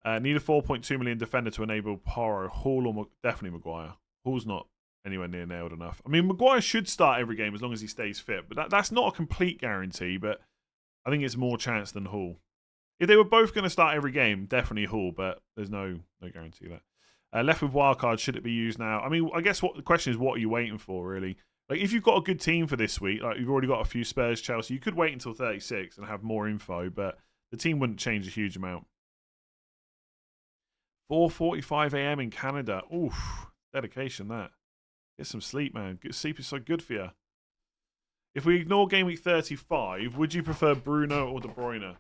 Need a 4.2 million defender to enable Porro, Hall, or definitely Maguire. Hall's not anywhere near nailed enough. I mean, Maguire should start every game as long as he stays fit. But that's not a complete guarantee, but I think it's more chance than Hall. If they were both going to start every game, definitely Hall, but there's no guarantee there. Left with wildcard, should it be used now? I mean, I guess the question is, what are you waiting for, really? Like, if you've got a good team for this week, like you've already got a few Spurs, Chelsea, you could wait until 36 and have more info, but the team wouldn't change a huge amount. 4:45 a.m. in Canada. Oof, dedication that. Get some sleep, man. Sleep is so good for you. If we ignore game week 35, would you prefer Bruno or De Bruyne?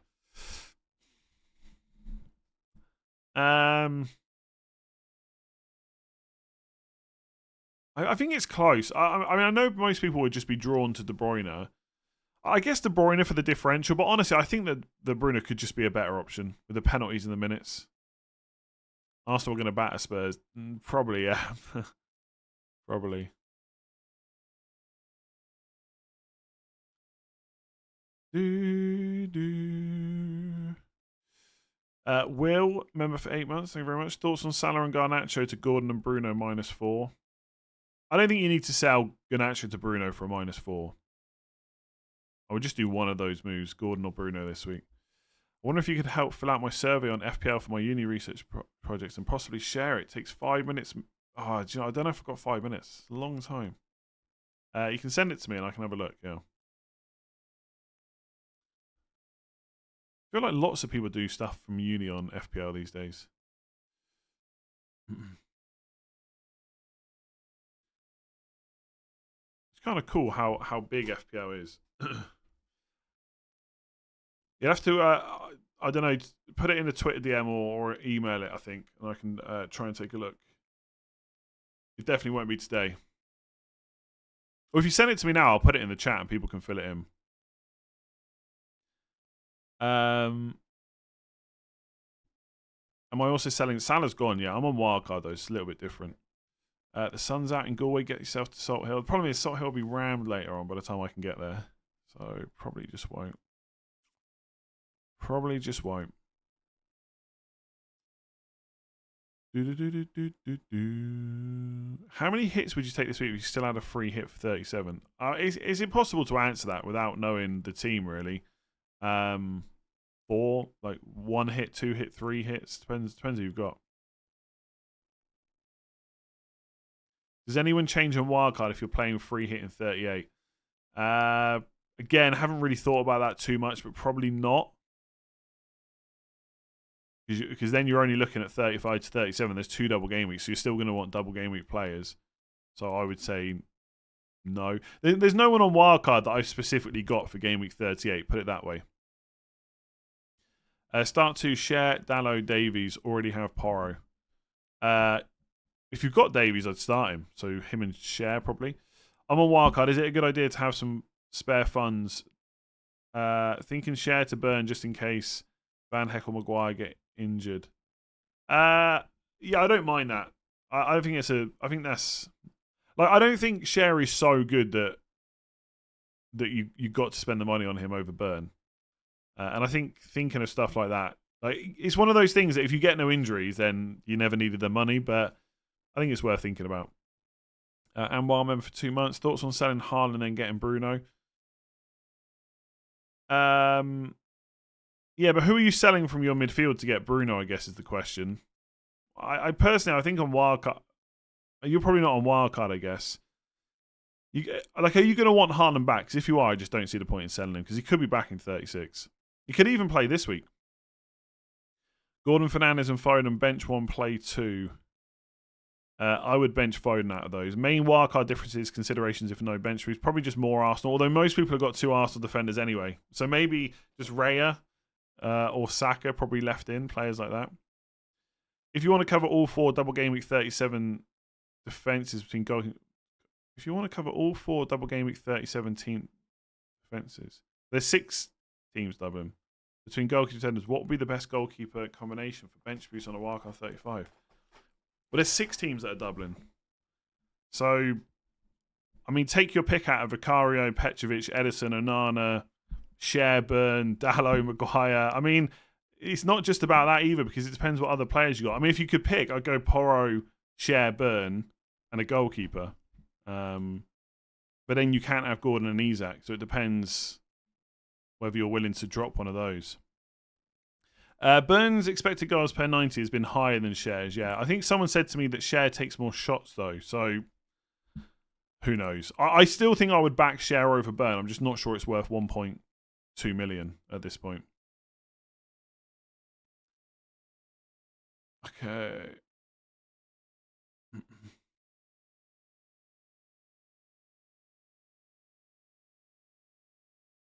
I think it's close. I mean, I know most people would just be drawn to De Bruyne. I guess De Bruyne for the differential, but honestly, I think that De Bruyne could just be a better option with the penalties and the minutes. Arsenal are going to batter Spurs. Probably, yeah. Probably. Will, member for 8 months. Thank you very much. Thoughts on Salah and Garnacho to Gordon and Bruno -4? I don't think you need to sell Garnacho to Bruno for a -4. I would just do one of those moves, Gordon or Bruno this week. I wonder if you could help fill out my survey on FPL for my uni research projects and possibly share it. It takes 5 minutes. Oh, do you know, I don't know if I've got 5 minutes. It's a long time. You can send it to me and I can have a look, yeah. I feel like lots of people do stuff from uni on FPL these days. It's kind of cool how big FPL is. You have to, I don't know, put it in a Twitter DM or email it, I think, and I can try and take a look. It definitely won't be today. Or if you send it to me now, I'll put it in the chat and people can fill it in. Am I also selling? Salah's gone, yeah. I'm on wildcard, though. It's a little bit different. The sun's out in Galway. Get yourself to Salt Hill. The problem is Salt Hill will be rammed later on by the time I can get there. So probably just won't. Probably just won't. How many hits would you take this week if you still had a free hit for 37? Is it possible to answer that without knowing the team, really? 4, like 1 hit, 2 hit, 3 hits. Depends who you've got. Does anyone change on wildcard if you're playing free hit in 38? Again, haven't really thought about that too much, but probably not. Because then you're only looking at 35 to 37. There's 2 double game weeks, so you're still going to want double game week players. So I would say no. There's no one on wildcard that I've specifically got for game week 38. Put it that way. Start to share Dallo Davies. Already have Porro. If you've got Davies, I'd start him. So him and Share probably. I'm on wildcard. Is it a good idea to have some spare funds? Thinking Share to burn just in case Van Heck or Maguire get injured. Yeah, I don't mind that. I think that's like, I don't think Share is so good that you got to spend the money on him over Burn. And I think thinking of stuff like that, Like, it's one of those things that if you get no injuries, then you never needed the money. But I think it's worth thinking about. And while member for 2 months, thoughts on selling Haaland and then getting Bruno? Yeah, but who are you selling from your midfield to get Bruno, I guess, is the question. I personally, I think on wildcard, you're probably not on wildcard, I guess. Are you going to want Haaland back? Because if you are, I just don't see the point in selling him because he could be back in 36. He could even play this week. Gordon, Fernandes and Foden, bench 1, play 2. I would bench Foden out of those. Main wildcard differences, considerations if no bench boost. Probably just more Arsenal, although most people have got 2 Arsenal defenders anyway. So maybe just Raya or Saka probably left in, players like that. If you want to cover all 4 double game week 37 defenses between goal... If you want to cover all 4 double game week 37 team defenses, there's 6 teams doubling. Between goalkeeper defenders, what would be the best goalkeeper combination for bench boost on a wildcard 35? Well, there's 6 teams that are doubling. So, I mean, take your pick out of Vicario, Petrovic, Edison, Onana, Sherburn, Dalot, Maguire. I mean, it's not just about that either because it depends what other players you got. I mean, if you could pick, I'd go Porro, Sherburn, and a goalkeeper. But then you can't have Gordon and Isak, so it depends whether you're willing to drop one of those. Burns' expected goals per 90 has been higher than Cher's. Yeah, I think someone said to me that Cher takes more shots though, so who knows? I still think I would back Cher over Burn. I'm just not sure it's worth 1.2 million at this point. Okay.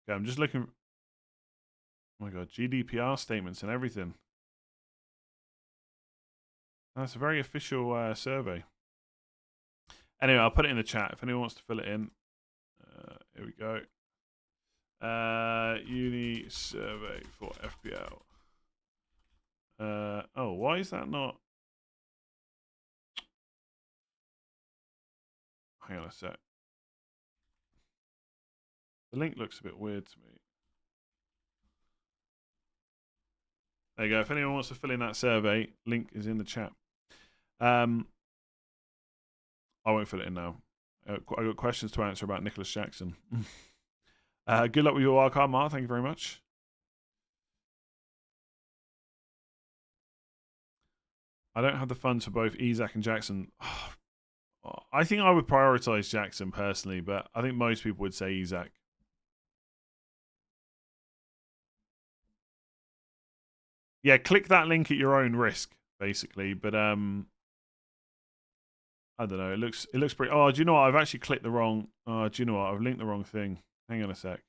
Okay, I'm just looking. Oh my god, GDPR statements and everything. That's a very official survey. Anyway, I'll put it in the chat if anyone wants to fill it in. Here we go. Uni survey for FPL. Oh, why is that not? Hang on a sec. The link looks a bit weird to me. There you go. If anyone wants to fill in that survey, link is in the chat. I won't fill it in now. I've got questions to answer about Nicholas Jackson. Good luck with your wildcard, Mark. Thank you very much. I don't have the funds for both Isak and Jackson. I think I would prioritise Jackson personally, but I think most people would say Isak. Yeah, click that link at your own risk, basically. But I don't know. It looks pretty. Oh, do you know what? I've actually clicked the wrong. Oh, do you know what? I've linked the wrong thing. Hang on a sec.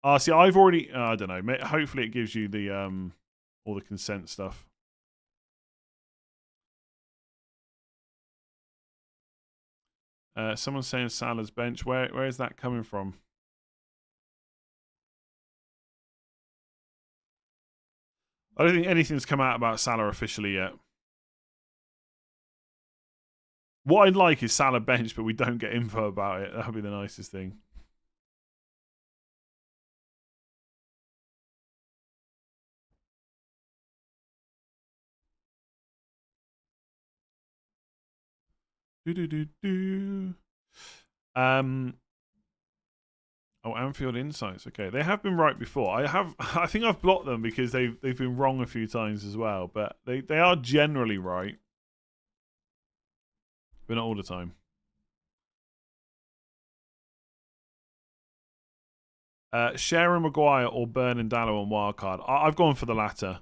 Oh, see, I've already. I don't know. Hopefully, it gives you the all the consent stuff. Someone's saying Salah's bench. Where is that coming from? I don't think anything's come out about Salah officially yet. What I'd like is Salah bench, but we don't get info about it. That would be the nicest thing. Oh, Anfield Insights. Okay, they have been right before. I think I've blocked them because they've been wrong a few times as well. But they are generally right, but not all the time. Sharon Maguire or Burn and Dallow on wildcard. I've gone for the latter.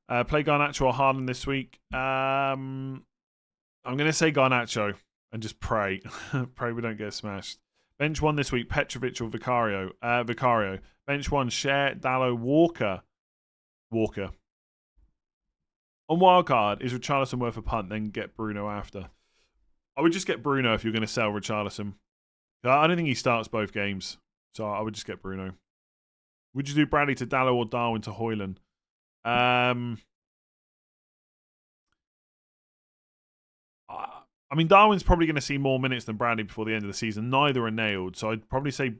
Play Garnacho or Haaland this week. I'm going to say Garnacho and just pray. Pray we don't get smashed. Bench 1 this week, Petrovic or Vicario. Vicario. Bench 1, Cher, Dallow, Walker. Walker. On wildcard, is Richarlison worth a punt? Then get Bruno after. I would just get Bruno if you're going to sell Richarlison. I don't think he starts both games. So I would just get Bruno. Would you do Bradley to Dallow or Darwin to Hoyland? I mean, Darwin's probably going to see more minutes than Bradley before the end of the season. Neither are nailed. So I'd probably say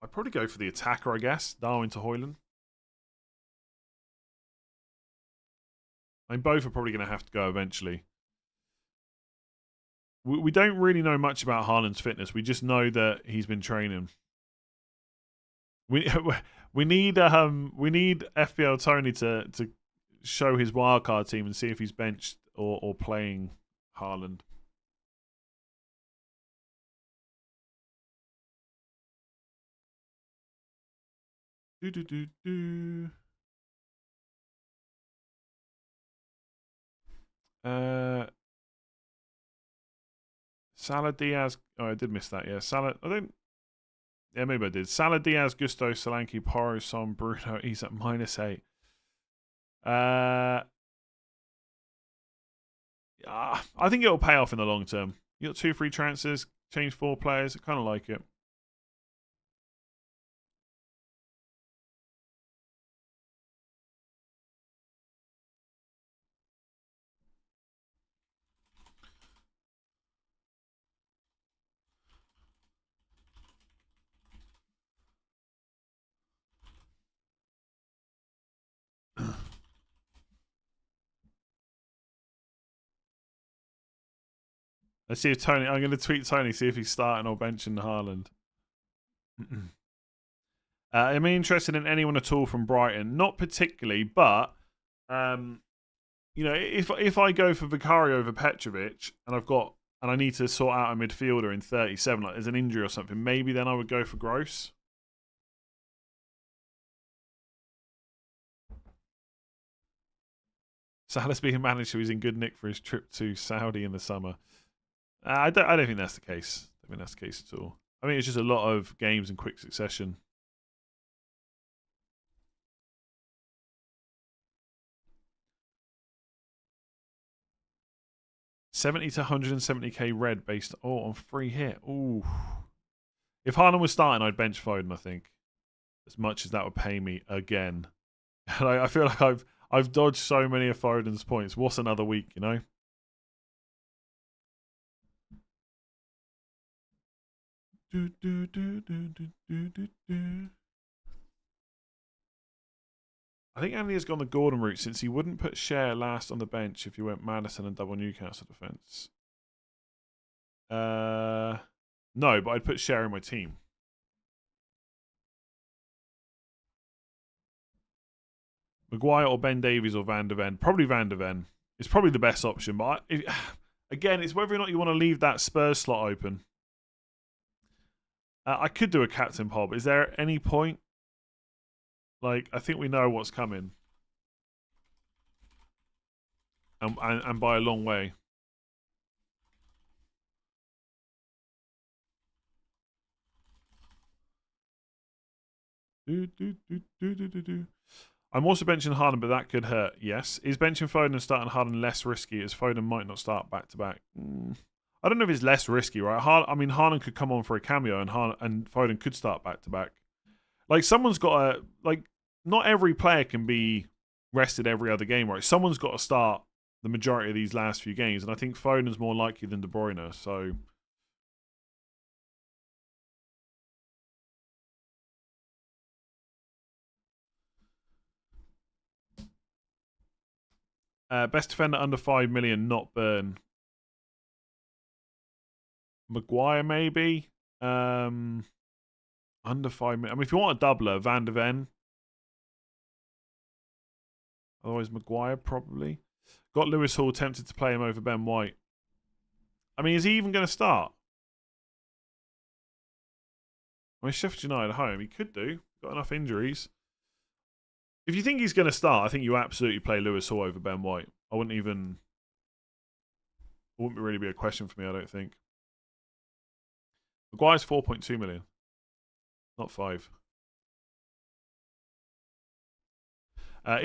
I'd probably go for the attacker, I guess. Darwin to Højlund. I mean, both are probably going to have to go eventually. We don't really know much about Haaland's fitness. We just know that he's been training. We we need FPL Tony to show his wildcard team and see if he's benched or playing Haaland. Salah Diaz. Oh, I did miss that. Yeah, Salah. I don't. Yeah, maybe I did. Salah Diaz, Gusto, Solanke, Porro, Son, Bruno. He's at -8. I think it'll pay off in the long term. You got 2 free transfers, change 4 players. I kind of like it. Let's see if Tony. I'm going to tweet Tony, see if he's starting or benching Haaland. Am I interested in anyone at all from Brighton? Not particularly, but you know, if I go for Vicario over Petrovic and I need to sort out a midfielder in 37, like there's an injury or something, maybe then I would go for Gross. Salah's being managed, who's in good nick for his trip to Saudi in the summer. I don't think that's the case. I don't think that's the case at all. I mean, it's just a lot of games in quick succession. $70 to 170k red based on free hit. Ooh. If Haaland was starting, I'd bench Foden, I think. As much as that would pay me again. I feel like I've dodged so many of Foden's points. What's another week, you know? I think Andy has gone the Gordon route since he wouldn't put Share last on the bench if you went Madison and double Newcastle defence. No, but I'd put Share in my team. Maguire or Ben Davies or Van der Ven. Probably Van der Ven. It's probably the best option. But again, it's whether or not you want to leave that Spurs slot open. I could do a captain poll, but is there any point? Like, I think we know what's coming. And by a long way. I'm also benching Haaland, but that could hurt. Yes. Is benching Foden and starting Haaland less risky as Foden might not start back-to-back? I don't know if it's less risky, right? Haaland could come on for a cameo and Foden could start back-to-back. Like, someone's got to... Like, not every player can be rested every other game, right? Someone's got to start the majority of these last few games, and I think Foden's more likely than De Bruyne, so... Best defender under 5 million, not Burn. Maguire, maybe. Under 5 million. I mean, if you want a doubler, Van der Ven. Otherwise, Maguire, probably. Got Lewis Hall, tempted to play him over Ben White. I mean, is he even going to start? I mean, Sheffield United at home, he could do. Got enough injuries. If you think he's going to start, I think you absolutely play Lewis Hall over Ben White. I wouldn't even... It wouldn't really be a question for me, I don't think. Maguire's 4.2 million. Not 5.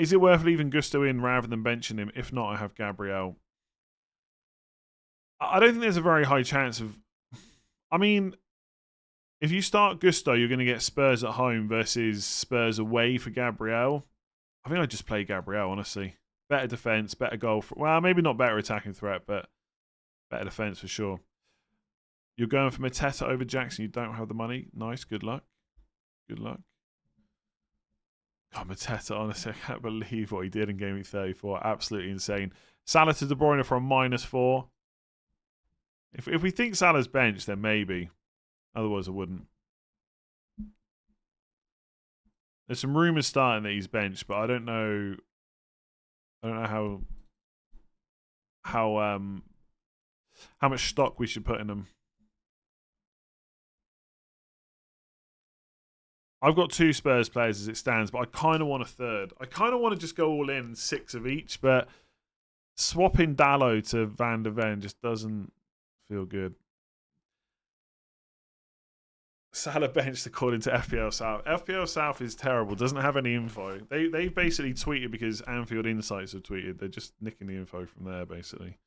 Is it worth leaving Gusto in rather than benching him? If not, I have Gabriel. I don't think there's a very high chance of... I mean, if you start Gusto, you're going to get Spurs at home versus Spurs away for Gabriel. I think I'd just play Gabriel, honestly. Better defence, better goal. Well, maybe not better attacking threat, but better defence for sure. You're going for Mateta over Jackson. You don't have the money. Nice, good luck. Good luck. God, Mateta, honestly, I can't believe what he did in Game Week 34. Absolutely insane. Salah to De Bruyne for a -4. If we think Salah's bench, then maybe. Otherwise, I wouldn't. There's some rumours starting that he's benched, but I don't know. I don't know how much stock we should put in him. I've got 2 Spurs players as it stands, but I kind of want a third. I kind of want to just go all in 6 of each, but swapping Dalot to Van der Ven just doesn't feel good. Salah benched according to FPL South. FPL South is terrible. Doesn't have any info. They basically tweeted because Anfield Insights have tweeted. They're just nicking the info from there, basically.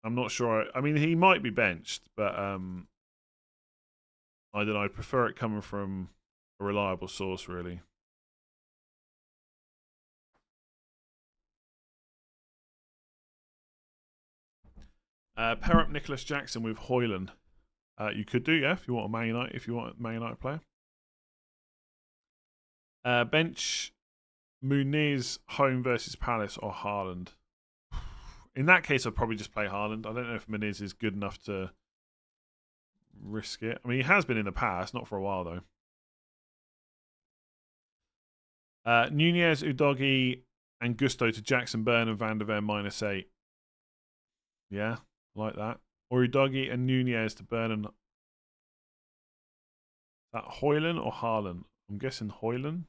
I'm not sure. I mean, he might be benched, but I don't know. I prefer it coming from a reliable source, really. Pair up Nicholas Jackson with Højlund. You could do, yeah, if you want a Man United player. Bench Muniz home versus Palace or Haaland. In that case, I'd probably just play Haaland. I don't know if Muniz is good enough to risk it. I mean, he has been in the past, not for a while though. Nunez, Udogi, and Gusto to Jackson, Burn, and Van der Ven -8. Yeah, like that. Or Udogi and Nunez to Burn and that Højlund or Haaland? I'm guessing Højlund.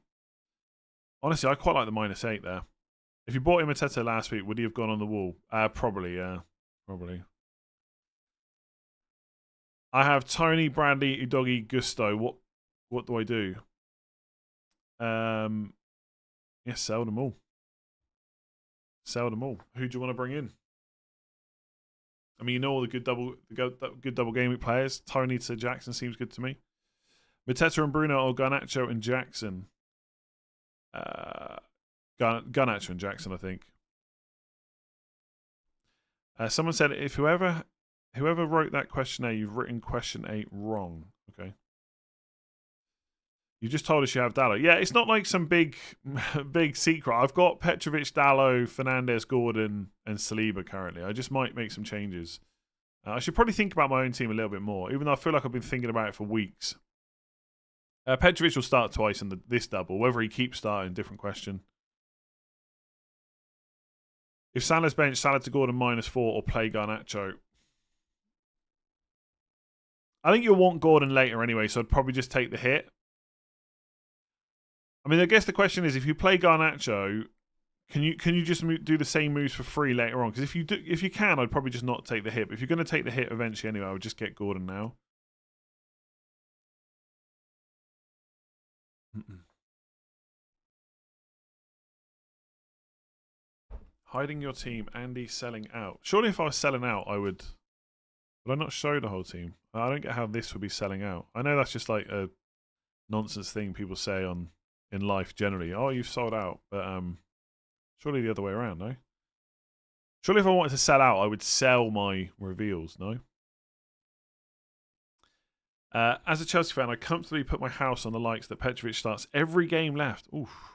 Honestly, I quite like the -8 there. If you bought him Mateta last week, would he have gone on the wall? Probably, yeah. Probably. I have Tony, Bradley, Udogi, Gusto. What do I do? Yeah, sell them all. Sell them all. Who do you want to bring in? I mean, you know all the good double game week players. Tony to Jackson seems good to me. Mateta and Bruno or Garnacho and Jackson. Garnacho and Jackson, I think. Someone said if whoever wrote that questionnaire, you've written question 8 wrong. Okay. You just told us you have Dalot. Yeah, it's not like some big secret. I've got Petrovic, Dalot, Fernandes, Gordon, and Saliba currently. I just might make some changes. I should probably think about my own team a little bit more, even though I feel like I've been thinking about it for weeks. Petrovic will start twice in this double. Whether he keeps starting, different question. If Salah's bench, Salah to Gordon -4 or play Garnacho. I think you'll want Gordon later anyway, so I'd probably just take the hit. I mean, I guess the question is, if you play Garnacho, can you just do the same moves for free later on? Because if you can, I'd probably just not take the hit. But if you're going to take the hit eventually anyway, I would just get Gordon now. Hiding your team, Andy selling out. Surely if I was selling out, would I not show the whole team? I don't get how this would be selling out. I know that's just like a nonsense thing people say in life generally. Oh, you've sold out. But surely the other way around, no? Surely if I wanted to sell out, I would sell my reveals, no? As a Chelsea fan, I comfortably put my house on the likes that Petrovic starts every game left. Oof.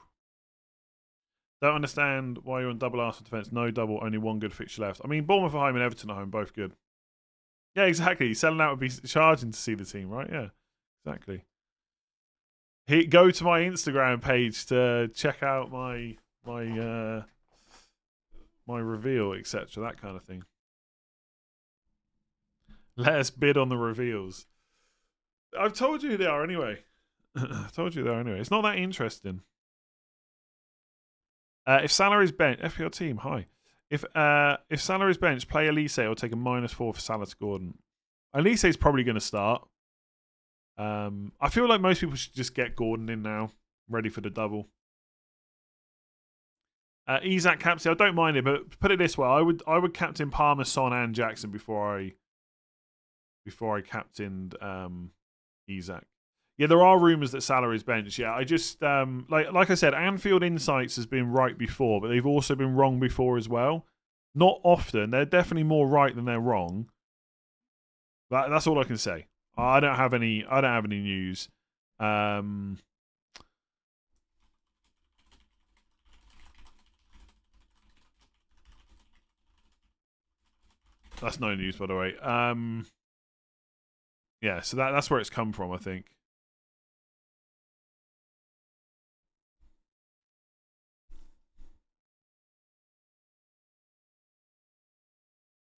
Don't understand why you're on double Arsenal defence. No double, only one good fixture left. I mean, Bournemouth at home and Everton at home, both good. Yeah, exactly. Selling out would be charging to see the team, right? Yeah, exactly. Go to my Instagram page to check out my reveal, etc. That kind of thing. Let us bid on the reveals. I've told you who they are anyway. It's not that interesting. If Salah is bench, FPL team, hi. If Salah is bench, play Elise or take a -4 for Salah to Gordon. Elise is probably going to start. I feel like most people should just get Gordon in now, ready for the double. Isak captain, I don't mind it, but put it this way: I would captain Palmer, Son, and Jackson before I captained Isak. Yeah, there are rumours that Salah is bench. Yeah, I just like I said, Anfield Insights has been right before, but they've also been wrong before as well. Not often. They're definitely more right than they're wrong. That's all I can say. I don't have any news. That's no news, by the way. Yeah, so that's where it's come from, I think.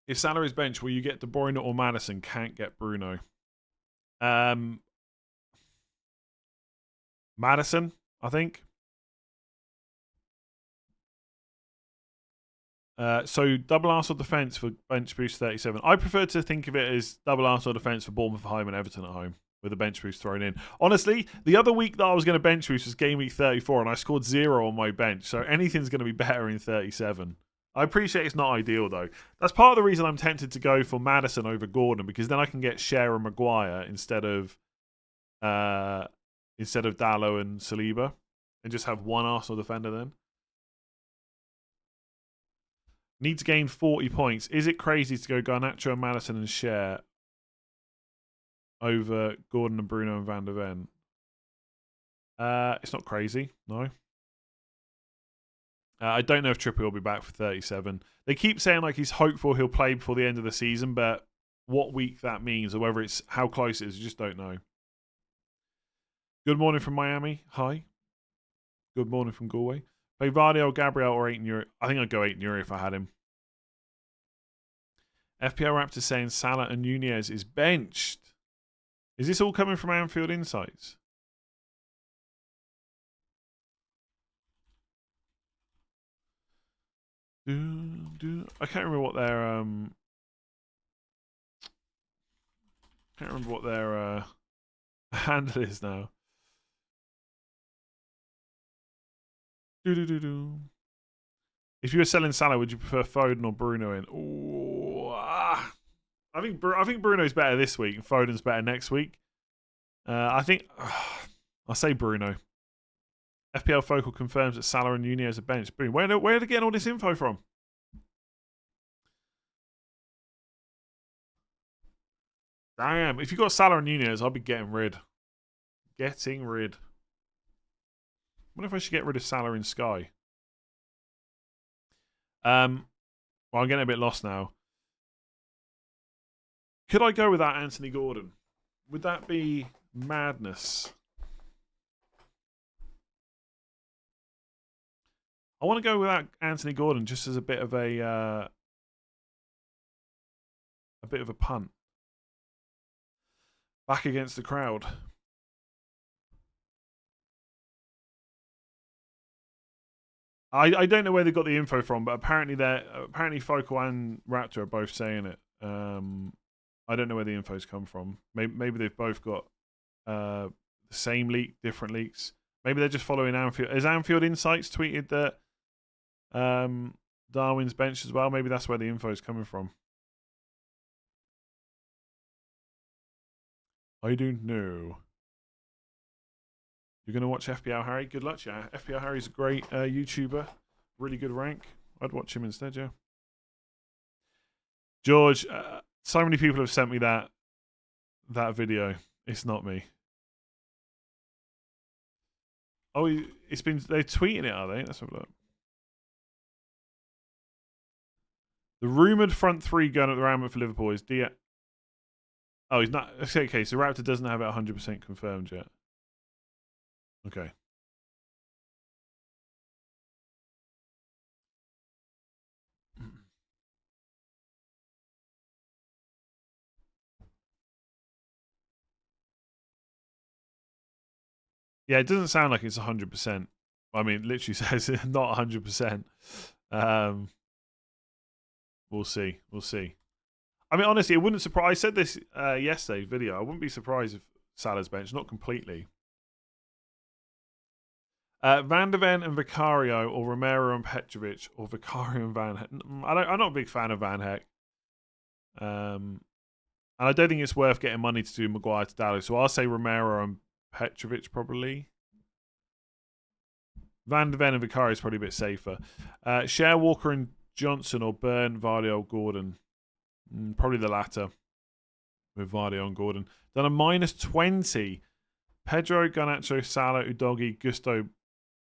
If Salah's bench, will you get De Bruyne or Madison? Can't get Bruno. Madison, I think. So double Arsenal defence for bench boost 37. I prefer to think of it as double Arsenal defence for Bournemouth at home and Everton at home with a bench boost thrown in. Honestly, the other week that I was going to bench boost was game week 34 and I scored 0 on my bench. So anything's going to be better in 37. I appreciate it's not ideal though. That's part of the reason I'm tempted to go for Maddison over Gordon, because then I can get Cher and Maguire instead of Dalot and Saliba and just have one Arsenal defender then. Need to gain 40 points. Is it crazy to go Garnacho and Maddison and Cher over Gordon and Bruno and Van der Ven? It's not crazy, no. I don't know if Trippier will be back for 37. They keep saying like he's hopeful he'll play before the end of the season, but what week that means or whether it's how close it is, I just don't know. Good morning from Miami. Hi. Good morning from Galway. Play Vardy, Gabriel, or €8. I think I'd go €8 if I had him. FPL Raptors saying Salah and Nunez is benched. Is this all coming from Anfield Insights? I can't remember what their handle is now. If you were selling Salah, would you prefer Foden or Bruno in? Ooh, I think Bruno's better this week and Foden's better next week. I think I'll say Bruno. FPL Focal confirms that Salah and Nunez are benched. Boom. Where are they getting all this info from? Damn. If you got Salah and Nunez, I'll be getting rid. Getting rid. I wonder if I should get rid of Salah in Sky. Well, I'm getting a bit lost now. Could I go without Anthony Gordon? Would that be madness? I want to go without Anthony Gordon just as a bit of a punt. Back against the crowd. I don't know where they got the info from, but apparently Focal and Raptor are both saying it. I don't know where the info's come from. Maybe they've both got the same leak, different leaks. Maybe they're just following Anfield. Has Anfield Insights tweeted that Darwin's bench as well? Maybe that's where the info's coming from. I don't know. You're going to watch FPL Harry? Good luck, yeah. FPL Harry's a great YouTuber. Really good rank. I'd watch him instead, yeah. George, so many people have sent me that video. It's not me. Oh, they're tweeting it, are they? Let's have a look. The rumoured front three going at the round for Liverpool is Oh, he's not. Okay, so Raptor doesn't have it 100% confirmed yet. Okay. Yeah, it doesn't sound like it's 100%. I mean, it literally says not 100%. We'll see. We'll see. I mean, honestly, it wouldn't surprise. I said this yesterday's video. I wouldn't be surprised if Salah's bench, not completely. Van der Ven and Vicario, or Romero and Petrovic, or Vicario and Van Heck. I'm not a big fan of Van Heck. And I don't think it's worth getting money to do Maguire to Dalot. So I'll say Romero and Petrovic probably. Van der Ven and Vicario is probably a bit safer. Cher, Walker and Johnson, or Burn, Vardy, or Gordon. Probably the latter with Vardy and Gordon. Done a -20. Pedro, Garnacho, Salah, Udogi, Gusto,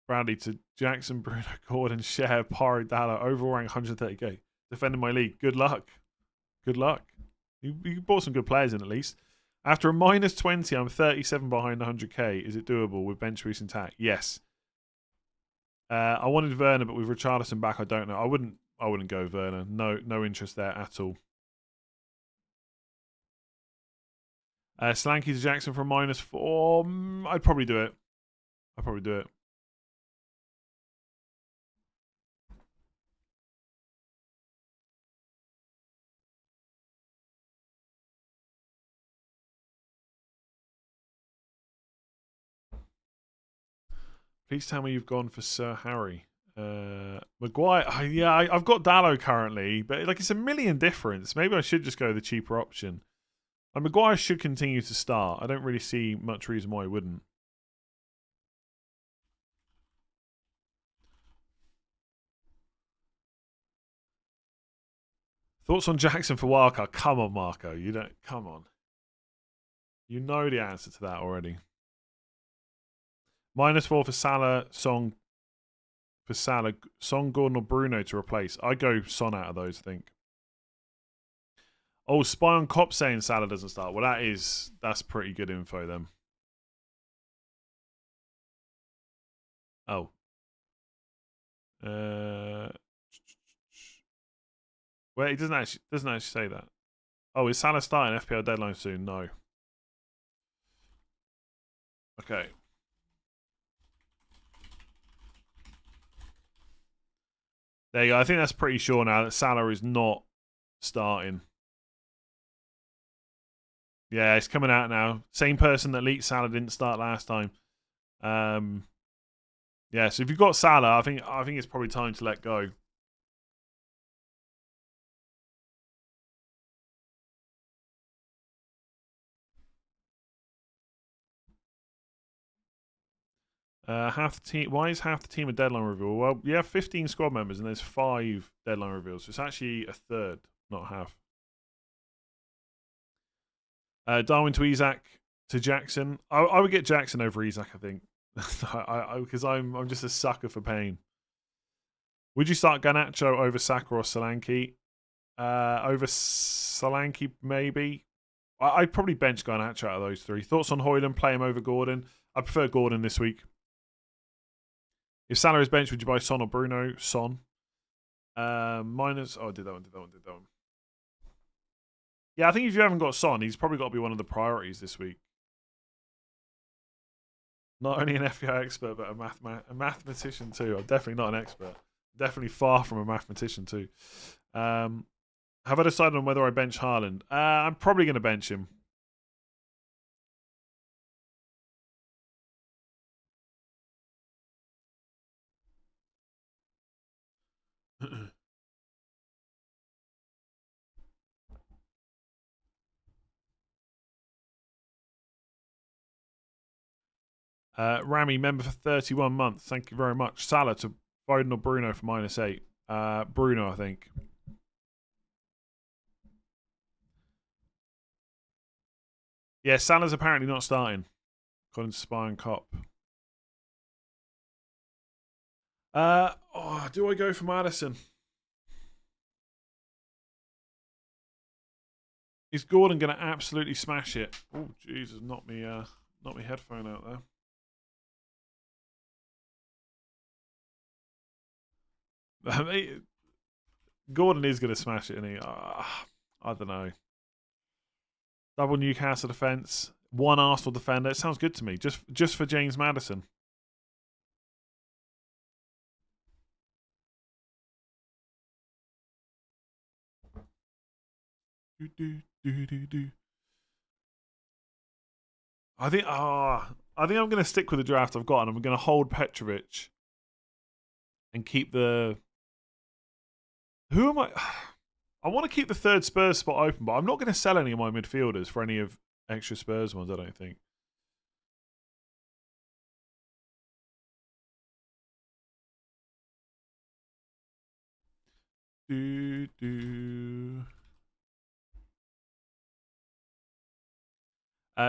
Bradley to Jackson, Bruno, Gordon, Cher, Paro, Dalla. Overall rank 130k. Defending my league. Good luck. Good luck. You bought some good players in at least. After a minus 20, I'm 37 behind 100k. Is it doable with bench boost intact? Yes. I wanted Werner, but with Richarlison back, I don't know. I wouldn't go Werner. No interest there at all. Slanky to Jackson for a -4. I'd probably do it. Please tell me you've gone for Sir Harry. Maguire. Yeah, I've got Dallo currently, but like it's a million difference. Maybe I should just go the cheaper option. And Maguire should continue to start. I don't really see much reason why he wouldn't. Thoughts on Jackson for wildcard? Come on, Marco. You don't. Come on. You know the answer to that already. -4 for Salah, Song. For Salah, Song, Gordon, or Bruno to replace. I go Son out of those, I think. Oh, Spy on Cop saying Salah doesn't start. Well, that's pretty good info then. Oh. Wait, it doesn't actually say that. Oh, is Salah starting FPL deadline soon? No. Okay. There you go. I think that's pretty sure now that Salah is not starting. Yeah, it's coming out now. Same person that leaked Salah didn't start last time. Yeah, so if you've got Salah, I think it's probably time to let go. Half the team. Why is half the team a deadline reveal? Well, you have 15 squad members and there's 5 deadline reveals. So it's actually a third, not half. Darwin to Isaac to Jackson. I would get Jackson over Isaac, I think, because I'm just a sucker for pain. Would you start Garnacho over Saka or Solanke? Over Solanke, maybe. I'd probably bench Garnacho out of those 3. Thoughts on Højlund? Play him over Gordon. I prefer Gordon this week. If Salah is bench, would you buy Son or Bruno? Son. Minus. Oh, did that one. Yeah, I think if you haven't got Son, he's probably got to be one of the priorities this week. Not only an FPL expert, but a mathematician too. I'm definitely not an expert. Definitely far from a mathematician too. Have I decided on whether I bench Haaland? I'm probably going to bench him. Rami, member for 31 months. Thank you very much. Salah to Foden or Bruno for -8. Bruno, I think. Yeah, Salah's apparently not starting. According to Spy and Cop. Do I go for Madison? Is Gordon going to absolutely smash it? Oh, Jesus, knock me headphone out there. Gordon is going to smash it, isn't he? I don't know. Double Newcastle defence, 1 Arsenal defender. It sounds good to me. Just for James Maddison. I think I'm going to stick with the draft I've got, and I'm going to hold Petrovic and keep the. Who am I? I want to keep the 3rd Spurs spot open, but I'm not going to sell any of my midfielders for any of extra Spurs ones, I don't think.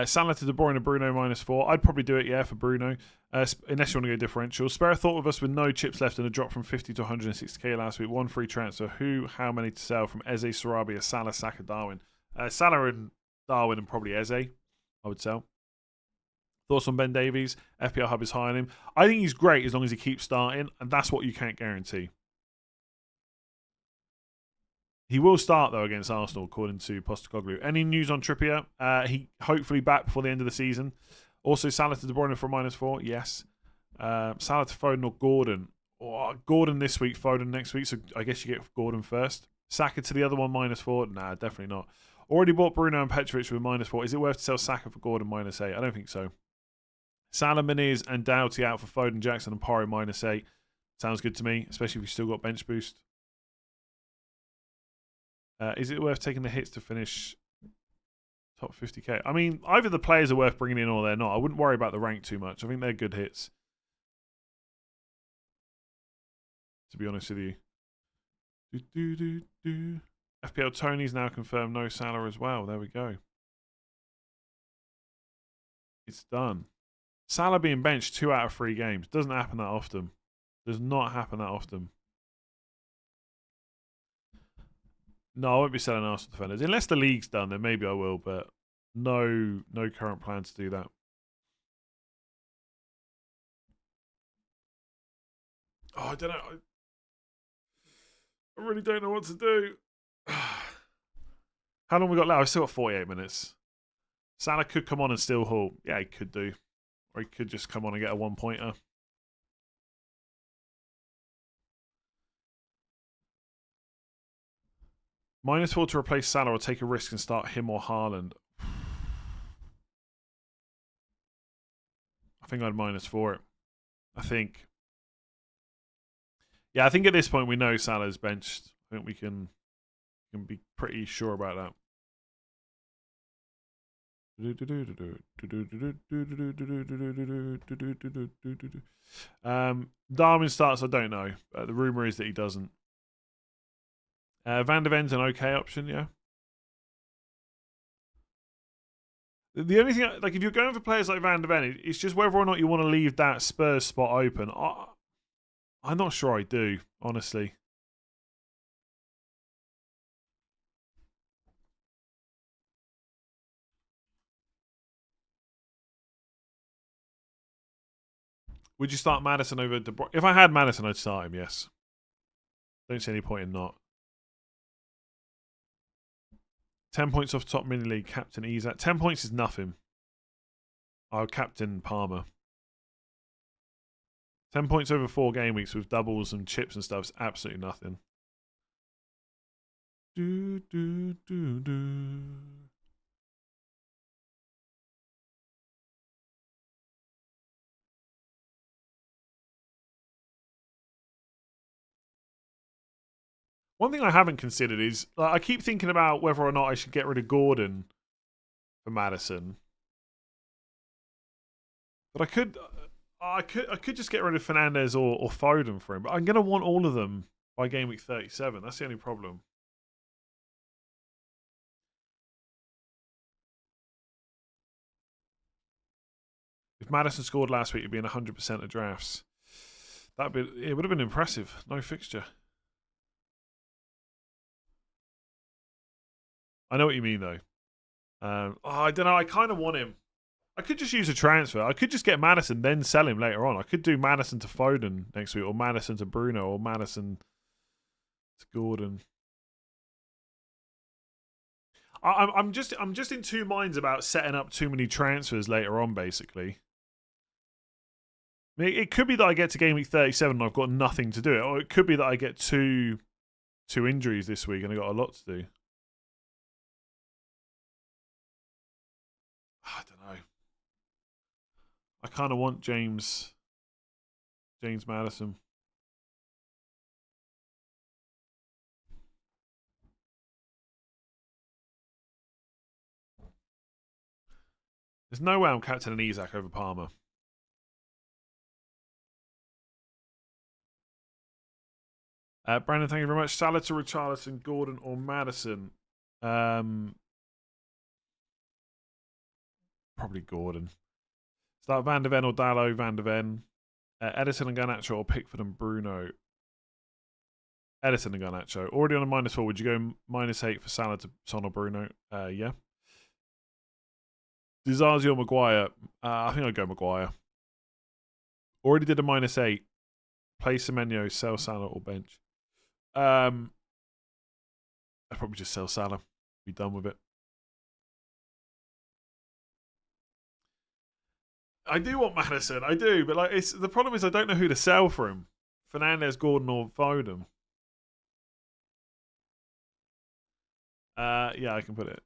Salah to De Bruyne and Bruno -4. I'd probably do it, yeah, for Bruno. Unless you want to go differential. Spare thought of us with no chips left and a drop from 50 to 160k last week. One free transfer. Who, how many to sell from Eze, Sarabia, Salah, Saka, Darwin? Salah and Darwin and probably Eze, I would sell. Thoughts on Ben Davies? FPL Hub is high on him. I think he's great as long as he keeps starting, and that's what you can't guarantee. He will start, though, against Arsenal, according to Postecoglou. Any news on Trippier? He hopefully back before the end of the season. Also, Salah to De Bruyne for -4. Yes. Salah to Foden or Gordon. Gordon this week, Foden next week. So I guess you get Gordon first. Saka to the other one -4. Nah, definitely not. Already bought Bruno and Petrovic with -4. Is it worth to sell Saka for Gordon -8? I don't think so. Salah, Meniz and Doughty out for Foden, Jackson and Porro -8. Sounds good to me, especially if you've still got bench boost. Is it worth taking the hits to finish top 50k? I mean, either the players are worth bringing in or they're not. I wouldn't worry about the rank too much. I think they're good hits, to be honest with you. FPL Tony's now confirmed no Salah as well. There we go. It's done. Salah being benched 2 out of 3 games. Doesn't happen that often. Does not happen that often. No, I won't be selling Arsenal defenders. Unless the league's done, then maybe I will, but no current plan to do that. Oh, I don't know. I really don't know what to do. How long we got left? I've still got 48 minutes. Salah could come on and steal Hull. Yeah, he could do. Or he could just come on and get a 1-pointer. -4 to replace Salah or take a risk and start him or Haaland. I think I'd -4 it. I think. Yeah, I think at this point we know Salah's benched. I think we can be pretty sure about that. Darwin starts, I don't know. The rumour is that he doesn't. Van der Ven's an okay option, yeah. The only thing, like, if you're going for players like Van der Ven, it's just whether or not you want to leave that Spurs spot open. I'm not sure I do, honestly. Would you start Maddison over De Bruyne? If I had Maddison, I'd start him, yes. Don't see any point in not. 10 points off top mini league, captain Isak. 10 points is nothing. I'll captain Palmer. 10 points over 4 game weeks with doubles and chips and stuff is absolutely nothing. One thing I haven't considered is I keep thinking about whether or not I should get rid of Gordon for Maddison, but I could just get rid of Fernandes or Foden for him. But I'm going to want all of them by game week 37. That's the only problem. If Maddison scored last week, it'd be in 100% of drafts. It would have been impressive. No fixture. I know what you mean, though. I don't know. I kind of want him. I could just use a transfer. I could just get Maddison, then sell him later on. I could do Maddison to Foden next week, or Maddison to Bruno, or Maddison to Gordon. I'm just in 2 minds about setting up too many transfers later on, basically. I mean, it could be that I get to game week 37 and I've got nothing to do it, or it could be that I get two injuries this week and I've got a lot to do. I don't know. I kind of want James Maddison. There's no way I'm captaining Isak over Palmer. Brandon, thank you very much. Salah to Richarlison, Gordon, or Maddison. Probably Gordon. Start Van de Ven or Dallo, Van de Ven. Edison and Garnacho or Pickford and Bruno. Edison and Garnacho. Already on a -4. Would you go -8 for Salah to Son or Bruno? Yeah. Dizazi or Maguire? I think I'd go Maguire. Already did a -8. Play Semenyo, sell Salah or bench. I'd probably just sell Salah. Be done with it. I do want Madison. I do, but like, the problem is I don't know who to sell for him. Fernandes, Gordon, or Foden. Yeah, I can put it.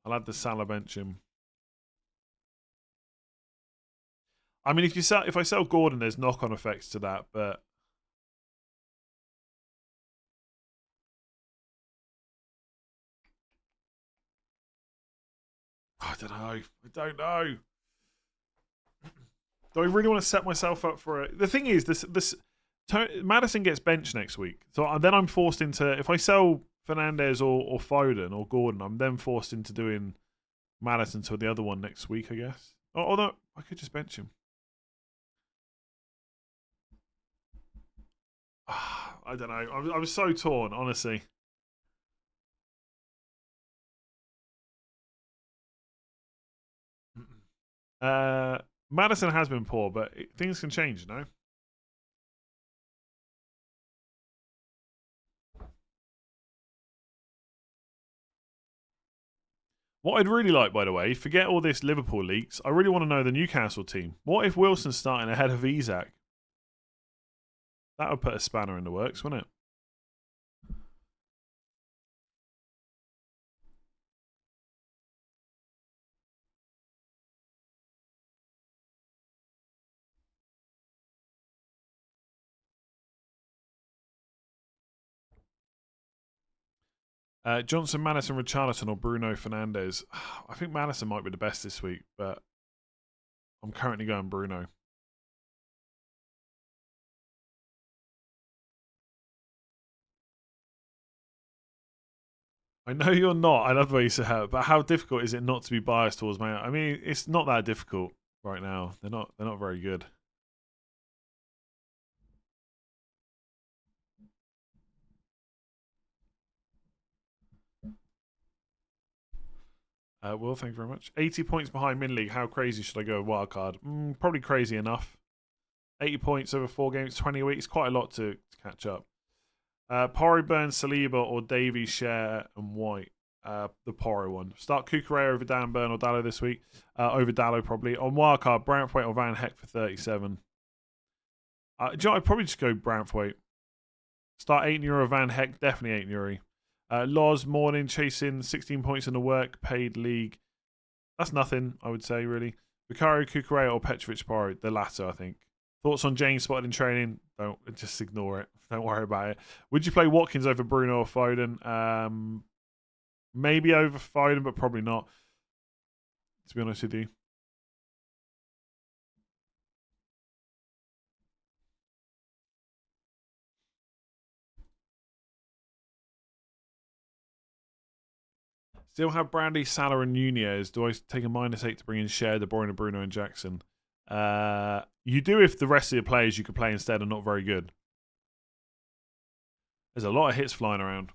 I'll add the Salah bench him. I mean, if I sell Gordon, there's knock-on effects to that, but I don't know. Do I really want to set myself up for it? The thing is, Madison gets benched next week, so then I'm forced into, if I sell Fernandes or Foden or Gordon, I'm then forced into doing Madison to the other one next week, I guess. Although I could just bench him. I don't know. I was so torn, honestly. Madison has been poor, but things can change, you know? What I'd really like, by the way, forget all this Liverpool leaks. I really want to know the Newcastle team. What if Wilson's starting ahead of Isak? That would put a spanner in the works, wouldn't it? Johnson, Madison, Richarlison, or Bruno Fernandes? I think Madison might be the best this week, but I'm currently going Bruno. I know you're not. I love the way you say that, but how difficult is it not to be biased towards Man? I mean, it's not that difficult right now. They're not very good. Will, thank you very much. 80 points behind Min League. How crazy should I go with wildcard? Probably crazy enough. 80 points over 4 games, 20 weeks. Quite a lot to catch up. Porro, Burns, Saliba, or Davies, Share, and White. The Porro one. Start Kukurea over Dan Burn or Dallo this week. Over Dallo, probably. On wildcard, Brantwaite or Van Heck for 37. I'd probably just go Brantwaite. Start 8 euro Van Heck, definitely 8 euro. Loz, Morning, chasing 16 points in the work, paid league. That's nothing, I would say, really. Vicario, Kukurea, or Petrovic, Porro. The latter, I think. Thoughts on James spotted in training? Don't just ignore it. Don't worry about it. Would you play Watkins over Bruno or Foden? Maybe over Foden, but probably not. To be honest with you. Still have Brandy, Salah, and Nunez. Do I take a -8 to bring in Share, De Bruyne, Bruno, and Jackson? You do if the rest of the players you could play instead are not very good. There's a lot of hits flying around.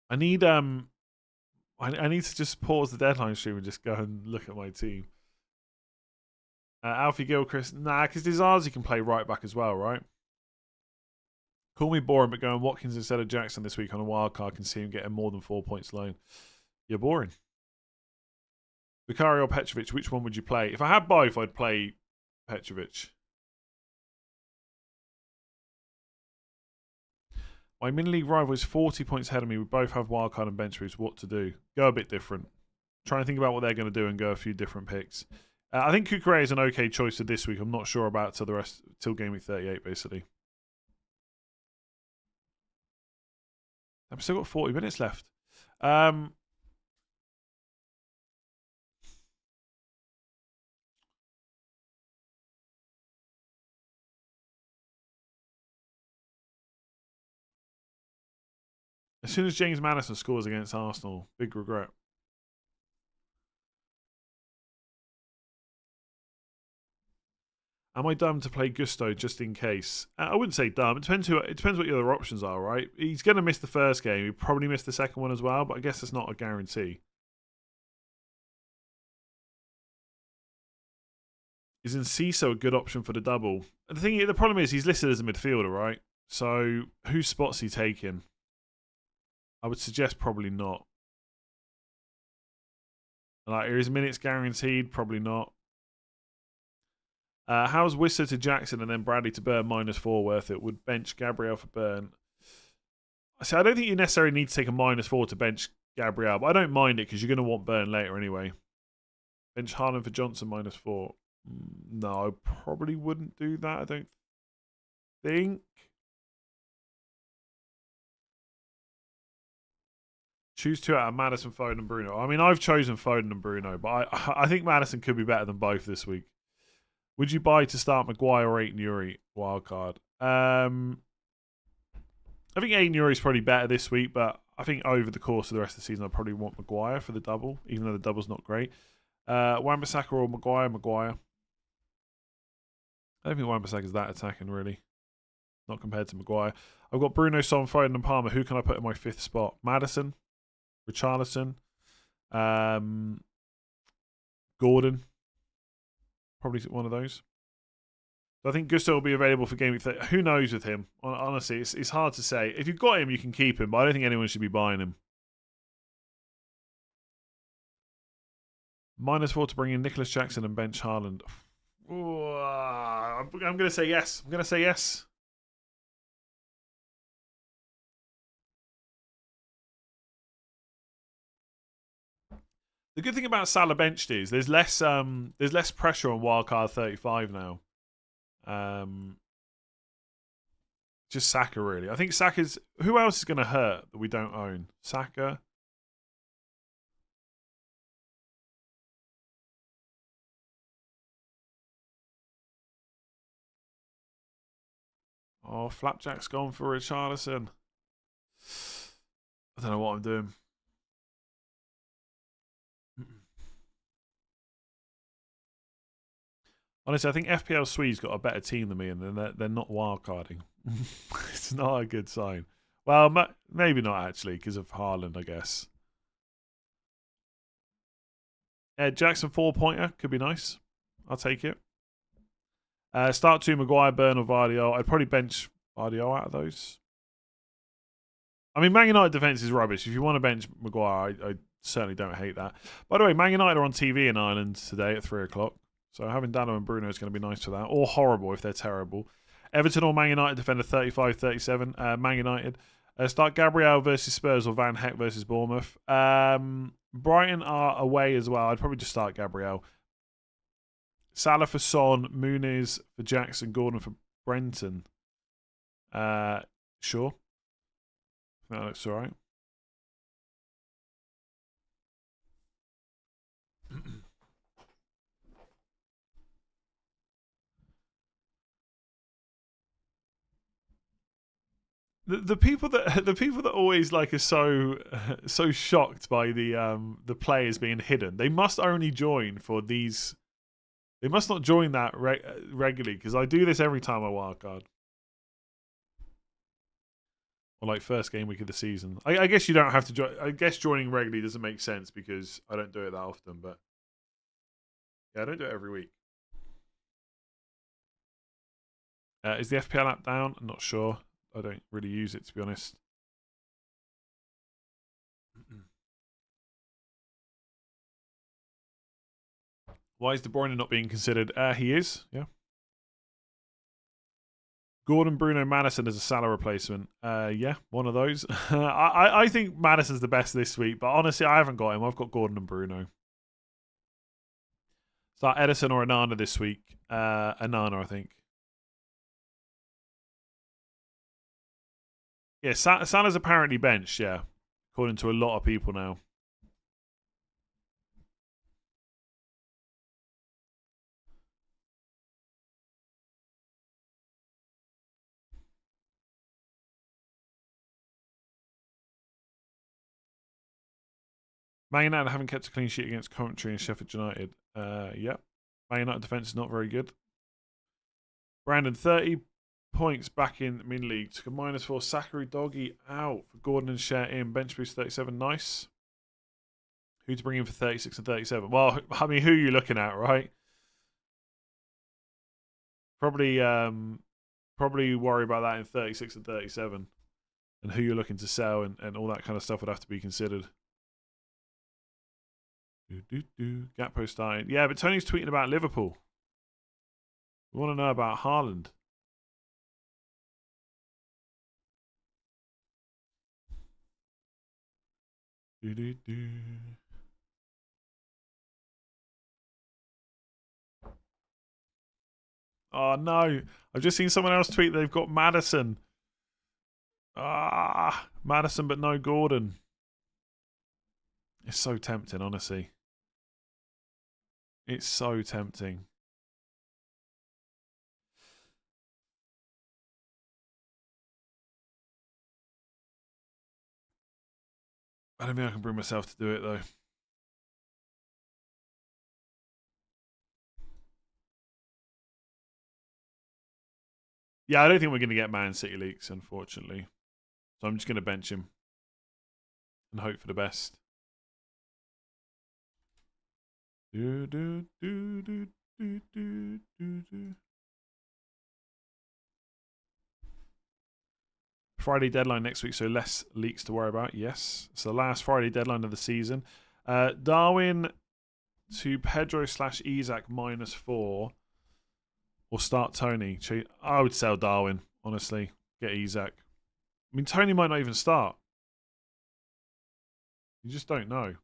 I need I need to just pause the deadline stream and just go and look at my team. Alfie Gilchrist, nah, because Dizazi can play right back as well, right? Call me boring, but going Watkins instead of Jackson this week on a wild card can see him getting more than 4 points alone. You're boring. Vicario or Petrovic, which one would you play? If I had both, I'd play Petrovic. My mini league rival is 40 points ahead of me. We both have wildcard and bench boost. What to do? Go a bit different. Try and think about what they're going to do and go a few different picks. I think Kukurea is an okay choice for this week. I'm not sure about till game week 38, basically. I've still got 40 minutes left. As soon as James Maddison scores against Arsenal, big regret. Am I dumb to play Gusto just in case? I wouldn't say dumb. It depends what your other options are, right? He's going to miss the first game. He probably missed the second one as well, but I guess it's not a guarantee. Is Enciso a good option for the double? The problem is he's listed as a midfielder, right? So whose spot's he taking? I would suggest probably not. Like, are his minutes guaranteed? Probably not. How's Wisser to Jackson and then Bradley to Burn -4 worth it? Would bench Gabriel for Burn? So I don't think you necessarily need to take a -4 to bench Gabriel, but I don't mind it because you're going to want Burn later anyway. Bench Haaland for Johnson -4. No, I probably wouldn't do that. I don't think. Choose 2 out of Maddison, Foden, and Bruno. I mean, I've chosen Foden and Bruno, but I think Maddison could be better than both this week. Would you buy to start Maguire or Aït-Nouri? Wildcard. I think Aït-Nouri is probably better this week, but I think over the course of the rest of the season, I probably want Maguire for the double, even though the double's not great. Wan-Bissaka or Maguire? Maguire. I don't think Wan-Bissaka's that attacking, really. Not compared to Maguire. I've got Bruno, Son, Foden, and Palmer. Who can I put in my 5th spot? Maddison, Richarlison, Gordon. Probably one of those. So I think Gusto will be available for Game Week 30. Who knows with him? Honestly, it's hard to say. If you've got him, you can keep him, but I don't think anyone should be buying him. -4 to bring in Nicholas Jackson and bench Haaland. Ooh, I'm going to say yes. I'm going to say yes. The good thing about Salah benched is there's less pressure on wildcard 35 now. Just Saka, really. I think Saka's... Who else is going to hurt that we don't own? Saka. Oh, Flapjack's gone for Richarlison. I don't know what I'm doing. Honestly, I think FPL Swede's got a better team than me, and they're not wildcarding. It's not a good sign. Well, maybe not actually, because of Haaland, I guess. Jackson 4-pointer could be nice. I'll take it. Start 2, Maguire, Burn, or Vardio. I'd probably bench Vardio out of those. I mean, Man United defence is rubbish. If you want to bench Maguire, I certainly don't hate that. By the way, Man United are on TV in Ireland today at 3 o'clock. So having Dano and Bruno is going to be nice for that. Or horrible if they're terrible. Everton or Man United defender 35-37. Man United. Start Gabriel versus Spurs or Van Heck versus Bournemouth. Brighton are away as well. I'd probably just start Gabriel. Salah for Son. Muniz for Jackson. Gordon for Brenton. Sure. That looks all right. The people that always like are so shocked by the players being hidden. They must only join for these. They must not join that regularly because I do this every time I wildcard. Or like first game week of the season. I guess you don't have to join. I guess joining regularly doesn't make sense because I don't do it that often. But yeah, I don't do it every week. Is the FPL app down? I'm not sure. I don't really use it, to be honest. Why is De Bruyne not being considered? He is, yeah. Gordon, Bruno, Maddison as a Salah replacement. Yeah, one of those. I think Maddison's the best this week, but honestly, I haven't got him. I've got Gordon and Bruno. Start Edison or Anana this week. Anana, I think. Yeah, Salah's apparently benched, yeah. According to a lot of people now. Man United haven't kept a clean sheet against Coventry and Sheffield United. Yep. Man United defence is not very good. Brandon, 30 points back in mid-league. Took a -4. Sakari Doggy out for Gordon and Share in. Bench boost 37. Nice. Who to bring in for 36 and 37? Well, I mean, who are you looking at, right? Probably worry about that in 36 and 37. And who you're looking to sell and all that kind of stuff would have to be considered. Gakpo starting. Yeah, but Tony's tweeting about Liverpool. We want to know about Haaland. Oh no, I've just seen someone else tweet they've got Maddison. Maddison but no Gordon. It's so tempting, honestly. It's so tempting. I don't think I can bring myself to do it though. Yeah, I don't think we're going to get Man City leaks, unfortunately. So I'm just going to bench him and hope for the best. Friday deadline next week, so less leaks to worry about. Yes, it's the last Friday deadline of the season. Darwin to Pedro / Isaac -4. Or start Tony. I would sell Darwin, honestly. Get Isaac. I mean, Tony might not even start. You just don't know.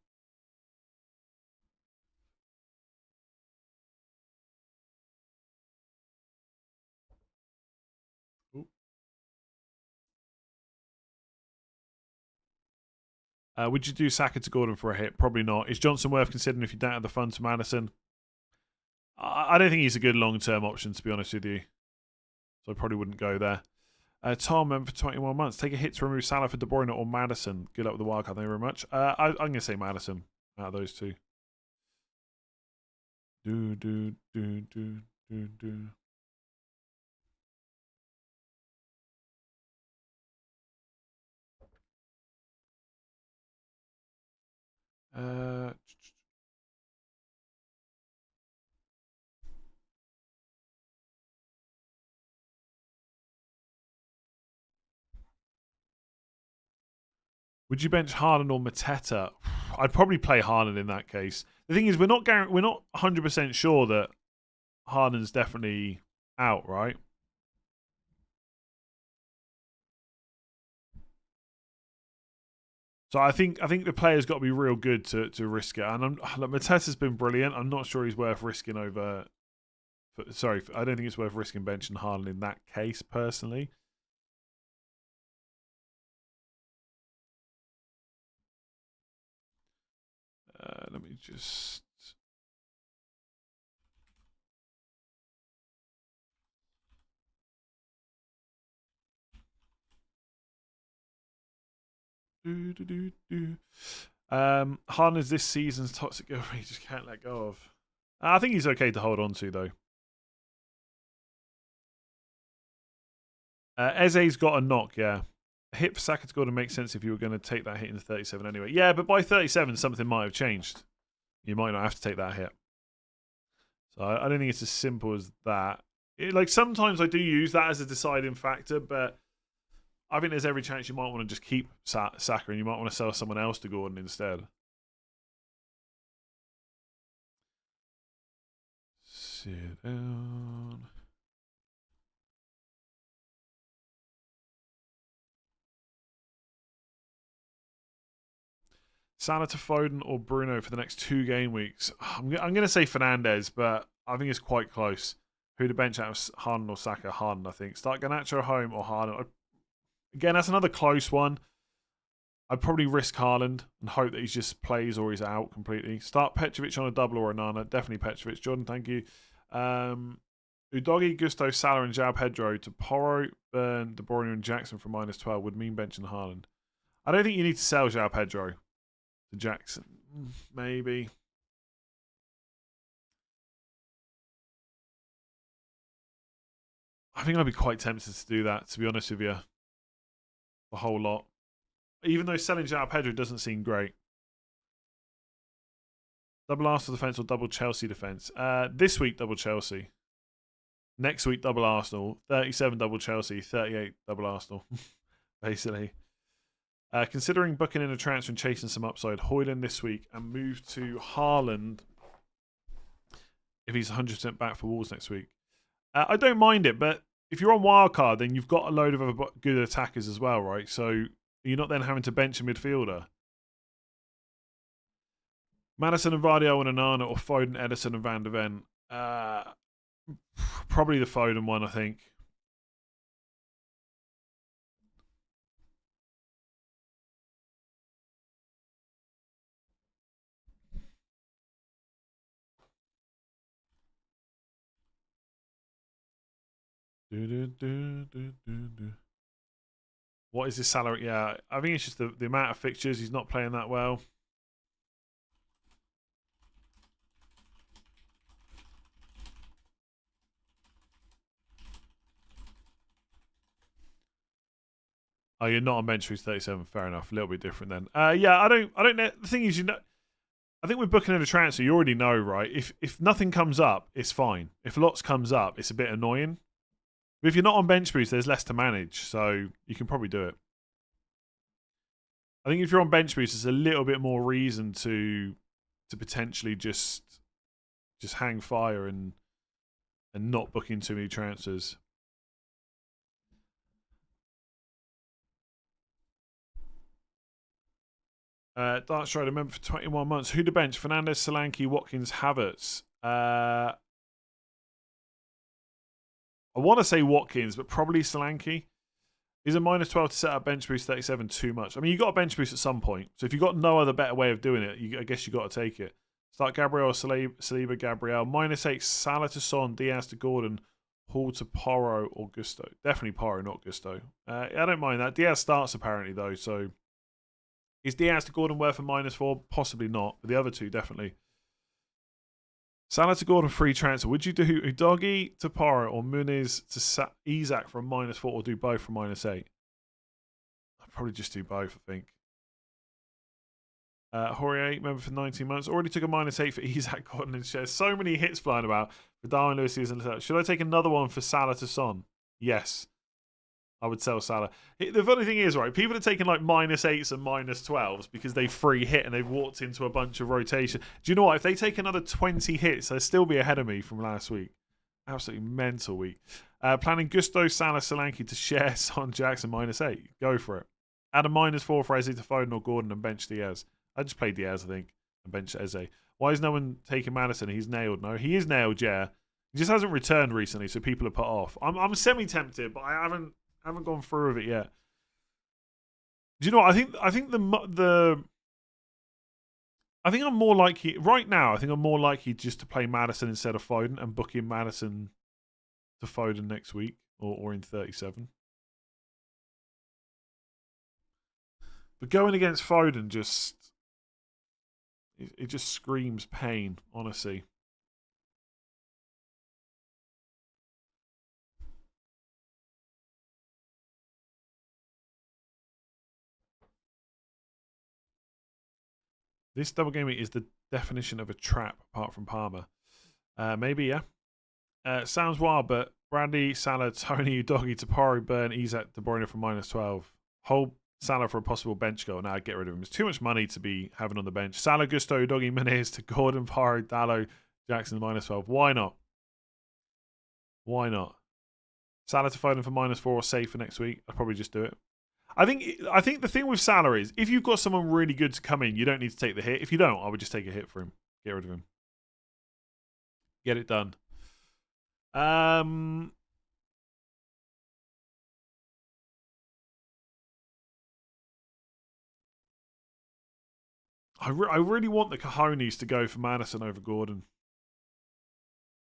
Would you do Saka to Gordon for a hit? Probably not. Is Johnson worth considering if you don't have the funds to Maddison? I don't think he's a good long-term option, to be honest with you. So I probably wouldn't go there. Tom, for 21 months. Take a hit to remove Salah for De Bruyne or Maddison. Good luck with the wildcard. Thank you very much. I'm going to say Maddison out of those two. Would you bench Haaland or Mateta? I'd probably play Haaland in that case. The thing is, we're not 100% sure that Haaland's definitely out, right? So I think the player's got to be real good to risk it. And Mateta's been brilliant. I'm not sure he's worth risking over. Sorry, I don't think it's worth risking benching Haaland in that case personally. Let me just. Haaland is this season's toxic girlfriend he just can't let go of. I think he's okay to hold on to though. Eze's got a knock, yeah. A hit for Saka to Gordon makes sense if you were going to take that hit in 37 anyway. Yeah, but by 37 something might have changed. You might not have to take that hit. So I don't think it's as simple as that. Sometimes I do use that as a deciding factor, but I think there's every chance you might want to just keep Saka and you might want to sell someone else to Gordon instead. Sit down. Salah to Foden or Bruno for the next 2 game weeks. I'm going to say Fernandez, but I think it's quite close. Who to bench out of Haaland or Saka? Haaland, I think. Start Garnacho at home or Haaland. Again, that's another close one. I'd probably risk Haaland and hope that he just plays or he's out completely. Start Petrovic on a double or a nana. Definitely Petrovic. Jordan, thank you. Udogi, Gusto, Salah and João Pedro to Porro, Burn, De Bruyne and Jackson for -12 would mean benching Haaland. I don't think you need to sell João Pedro to Jackson. Maybe. I think I'd be quite tempted to do that, to be honest with you. The whole lot. Even though selling João Pedro doesn't seem great. Double Arsenal defence or double Chelsea defence? This week, double Chelsea. Next week, double Arsenal. 37 double Chelsea, 38 double Arsenal, basically. Considering booking in a transfer and chasing some upside, Højlund this week and move to Haaland if he's 100% back for Wolves next week. I don't mind it, but if you're on wildcard, then you've got a load of other good attackers as well, right? So you're not then having to bench a midfielder. Maddison and Vardy and Onana, or Foden, Edison and Van de Ven. Probably the Foden one, I think. What is his salary? Yeah, I think it's just the amount of fixtures. He's not playing that well. Oh, you're not on bench boost 37. Fair enough. A little bit different then. Yeah, I don't know. The thing is, I think we're booking in a transfer. You already know, right? If nothing comes up, it's fine. If lots comes up, it's a bit annoying. But if you're not on bench boost, there's less to manage, so you can probably do it. I think if you're on bench boost, there's a little bit more reason to potentially just hang fire and not book in too many transfers. Dark Strider, member for 21 months. Who to bench? Fernandes, Solanke, Watkins, Havertz. I want to say Watkins, but probably Solanke. Is a minus 12 to set up bench boost 37 too much? I mean, you got a bench boost at some point. So if you've got no other better way of doing it, I guess you got to take it. Start Gabriel, Saliba, Gabriel. Minus 8, Salah to Son, Diaz to Gordon, Hall to Porro or Gusto. Definitely Porro, not Gusto. I don't mind that. Diaz starts apparently, though. So is Diaz to Gordon worth a minus 4? Possibly not. But the other two, definitely. Salah to Gordon, free transfer. Would you do Udogi to Porro or Muniz to Isak for a minus 4 or do both for minus 8? I'd probably just do both, I think. Aurier, member for 19 months. Already took a minus 8 for Isak, Gordon and shares. So many hits flying about for Darwin Lewis. Should I take another one for Salah to Son? Yes. I would sell Salah. The funny thing is, right, people are taking like minus 8s and minus 12s because they free hit and they've walked into a bunch of rotation. Do you know what? If they take another 20 hits, they'll still be ahead of me from last week. Absolutely mental week. Planning Gusto, Salah, Solanke to share Son Jackson minus 8. Go for it. Add a minus 4 for Eze to Foden or Gordon and bench Diaz. I just played Diaz, I think, and bench Eze. Why is no one taking Madison? He's nailed. No, he is nailed, yeah. He just hasn't returned recently, so people are put off. I'm semi-tempted, but I haven't gone through with it yet. Do you know what? I think I'm more likely right now. I think I'm more likely just to play Madison instead of Foden and book in Madison to Foden next week or in 37. But going against Foden just screams pain, honestly. This double gaming is the definition of a trap, apart from Palmer. Maybe, yeah. Sounds wild, but Brandy, Salah, Tony, Udogi, Tapari, Burn, Isak, De Bruyne for minus 12. Hold Salah for a possible bench goal. Now get rid of him. It's too much money to be having on the bench. Salah, Gusto, Udogi, Menez to Gordon, Paro, Dallo, Jackson, minus 12. Why not? Why not? Salah to Foden for minus 4 or save for next week. I'd probably just do it. I think the thing with Salah is if you've got someone really good to come in, you don't need to take the hit. If you don't, I would just take a hit for him. Get rid of him. Get it done. I really want the cojones to go for Madison over Gordon.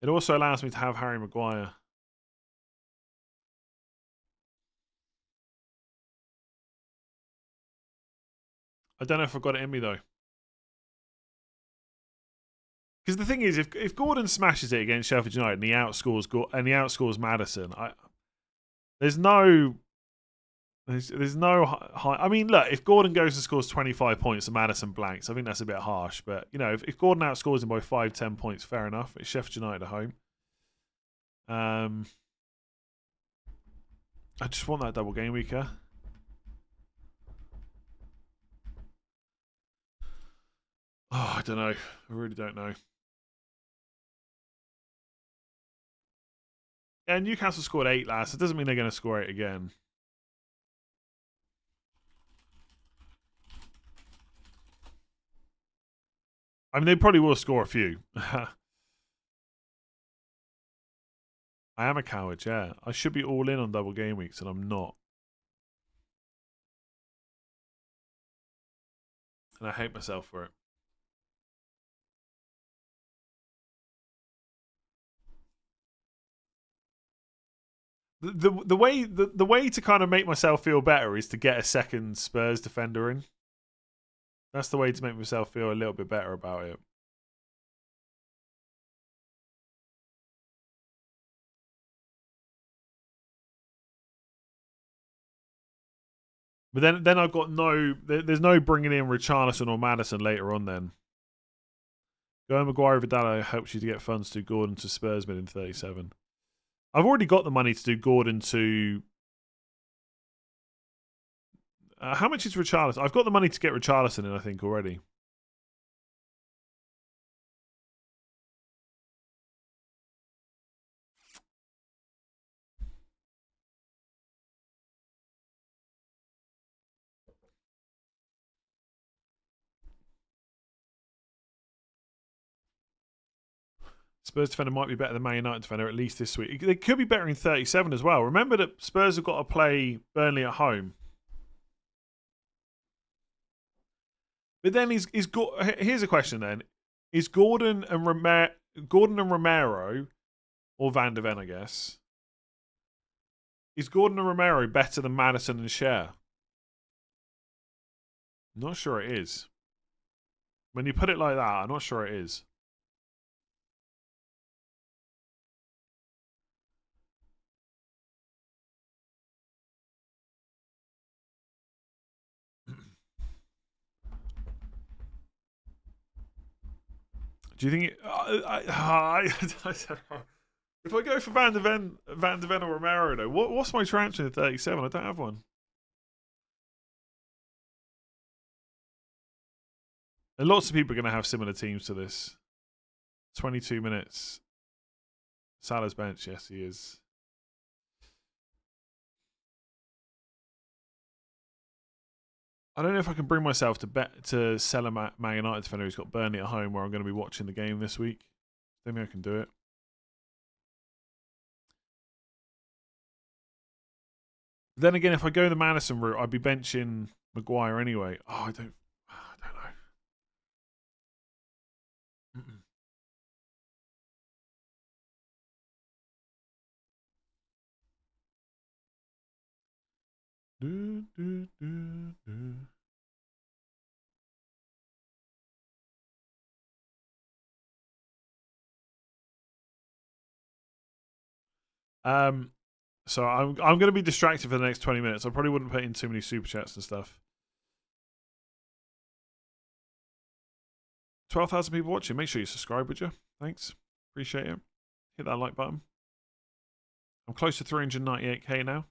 It also allows me to have Harry Maguire. I don't know if I've got it in me though. Because the thing is, if Gordon smashes it against Sheffield United and he outscores Maddison, there's no high. I mean, look, if Gordon goes and scores 25 points and Maddison blanks, I think that's a bit harsh. But you know, if Gordon outscores him by 5-10 points, fair enough. It's Sheffield United at home. I just want that double game weeker. Oh, I don't know. I really don't know. Yeah, Newcastle scored 8 last. It doesn't mean they're going to score 8 again. I mean, they probably will score a few. I am a coward, yeah. I should be all in on double game weeks, and I'm not. And I hate myself for it. The way to kind of make myself feel better is to get a second Spurs defender in. That's the way to make myself feel a little bit better about it. But then I've got there's no bringing in Richarlison or Maddison later on then. Going Maguire Vidal helps you to get funds to Gordon to Spurs mid in 37. I've already got the money to do Gordon to... how much is Richarlison? I've got the money to get Richarlison in, I think, already. Spurs defender might be better than Man United defender, at least this week. They could be better in 37 as well. Remember that Spurs have got to play Burnley at home. But then here's a question then. Is Gordon and Romero, or Van de Ven, I guess, is Gordon and Romero better than Maddison and Schär? I'm not sure it is. When you put it like that, I'm not sure it is. Do you think if I go for Van de Ven or Romero, though, what's my transfer in 37? I don't have one. And lots of people are going to have similar teams to this. 22 minutes. Salah's bench, yes, he is. I don't know if I can bring myself to sell a Man United defender who's got Burnley at home, where I'm going to be watching the game this week. I don't think I can do it. Then again, if I go the Maddison route, I'd be benching Maguire anyway. Oh, I don't know. So I'm going to be distracted for the next 20 minutes. I probably wouldn't put in too many super chats and stuff. 12,000 people watching. Make sure you subscribe, would you? Thanks. Appreciate it. Hit that like button. I'm close to 398k now.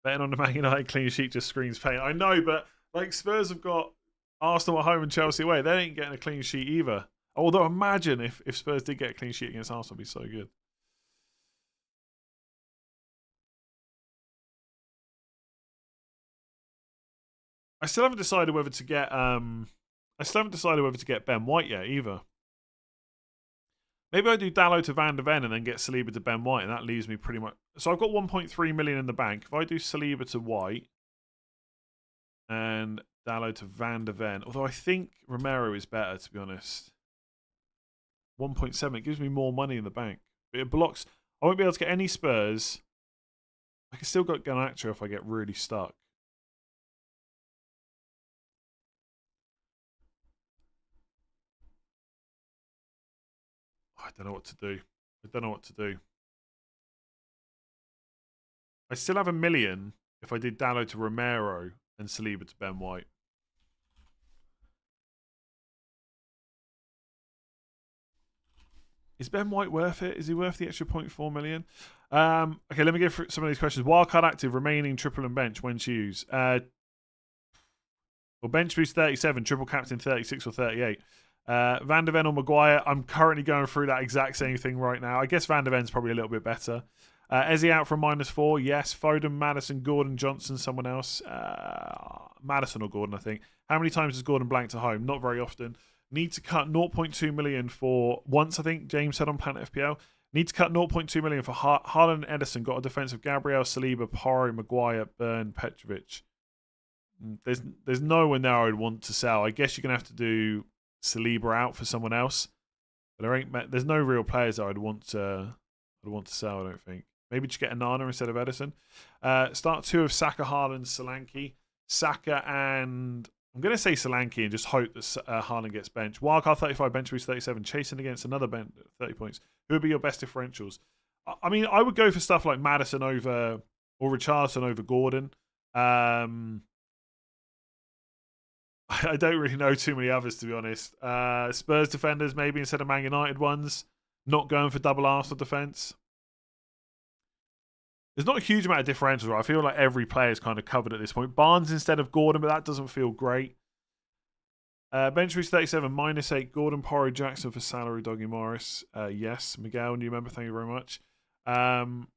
Betting on the Man United clean sheet just screams pain. I know, but like Spurs have got Arsenal at home and Chelsea away. They ain't getting a clean sheet either. Although imagine if Spurs did get a clean sheet against Arsenal, it'd be so good. I still haven't decided whether to get Ben White yet either. Maybe I do Dalot to Van de Ven and then get Saliba to Ben White, and that leaves me pretty much. So I've got 1.3 million in the bank. If I do Saliba to White and Dalot to Van de Ven, although I think Romero is better, to be honest. 1.7, it gives me more money in the bank. It blocks. I won't be able to get any Spurs. I can still get Garnacho if I get really stuck. don't know what to do. I don't know what to do. I still have $1 million if I did Dalot to Romero and Saliba to Ben White. Is Ben White worth it? Is he worth the extra 0.4 million? Okay, let me go through some of these questions. Wildcard active, remaining, triple and bench, when to use. Well, bench boost 37, triple captain 36 or 38. Van der Ven or Maguire, I'm currently going through that exact same thing right now. I guess Van der Ven's probably a little bit better. Eze out from -4, yes. Foden, Maddison, Gordon, Johnson, someone else. Maddison or Gordon, I think. How many times has Gordon blanked at home? Not very often. Need to cut 0.2 million for once, I think James said on Planet FPL. Need to cut 0.2 million for Haaland and Edison. Got a defense of Gabriel, Saliba, Porro, Maguire, Burn, Petrovic. There's no one there I would want to sell. I guess you're going to have to do Saliba out for someone else. But there's no real players that I'd want to sell, I don't think. Maybe just get Onana instead of Edison. Start 2 of Saka, Haaland, Solanke. Saka and... I'm going to say Solanke and just hope that Haaland gets benched. Wildcard 35, bench boost 37. Chasing against another bench 30 points. Who would be your best differentials? I mean, I would go for stuff like Maddison over... or Richarlison over Gordon. I don't really know too many others, to be honest. Spurs defenders, maybe instead of Man United ones. Not going for double Arsenal defence. There's not a huge amount of differentials, right? I feel like every player is kind of covered at this point. Barnes instead of Gordon, but that doesn't feel great. Bench boost 37, -8. Gordon, Porro, Jackson for salary. Doggy Morris. Yes. Miguel, new member, thank you very much. I'm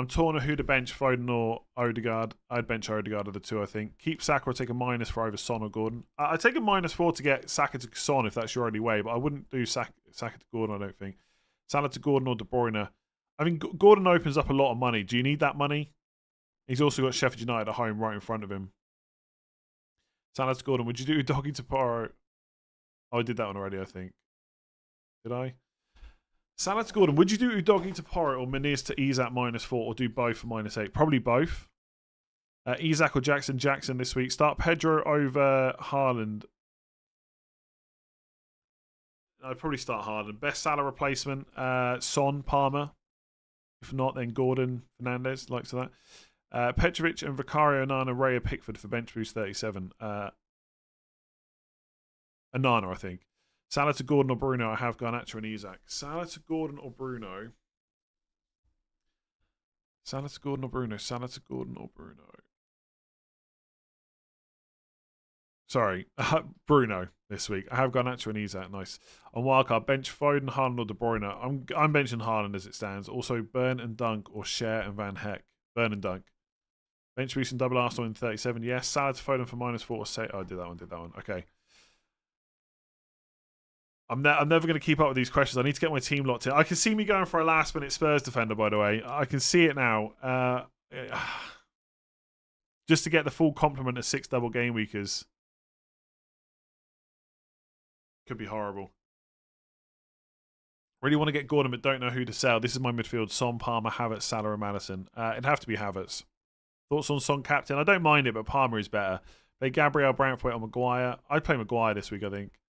torn on who to bench, Foden or Odegaard. I'd bench Odegaard of the two, I think. Keep Saka or take a -4 over Son or Gordon. I'd take a -4 to get Saka to Son if that's your only way, but I wouldn't do Saka to Gordon, I don't think. Salah to Gordon or De Bruyne. I mean, Gordon opens up a lot of money. Do you need that money? He's also got Sheffield United at home right in front of him. Salah to Gordon. Would you do Doggy to Porro? Oh, I did that one already, I think. Did I? Salah to Gordon. Would you do Udogi to Porro or Meniz to Isak -4 or do both for -8? Probably both. Isak or Jackson this week. Start Pedro over Haaland. I'd probably start Haaland. Best Salah replacement. Son, Palmer. If not, then Gordon, Fernandez. Likes of that. Petrovic and Vicario, Onana, Raya, Pickford for bench boost 37. Onana, I think. Salah to Gordon or Bruno. I have Garnacho and Isak. Salah to Gordon or Bruno. Salah to Gordon or Bruno. Salah to Gordon or Bruno. Sorry, Bruno this week. I have Garnacho and Isak. Nice. On wildcard, bench Foden, Haaland or De Bruyne. I'm benching Haaland as it stands. Also, Burn and Dunk or Cher and Van Heck. Burn and Dunk. Bench boost and double Arsenal in 37. Yes. Salah to Foden for -4 or say. Oh, I did that one. Okay. I'm never going to keep up with these questions. I need to get my team locked in. I can see me going for a last-minute Spurs defender, by the way. I can see it now. Just to get the full complement of 6 double game weekers. Could be horrible. Really want to get Gordon, but don't know who to sell. This is my midfield. Son, Palmer, Havertz, Salah, and Maddison. It'd have to be Havertz. Thoughts on Son captain? I don't mind it, but Palmer is better. Play Gabriel, Brantford, or Maguire. I'd play Maguire this week, I think.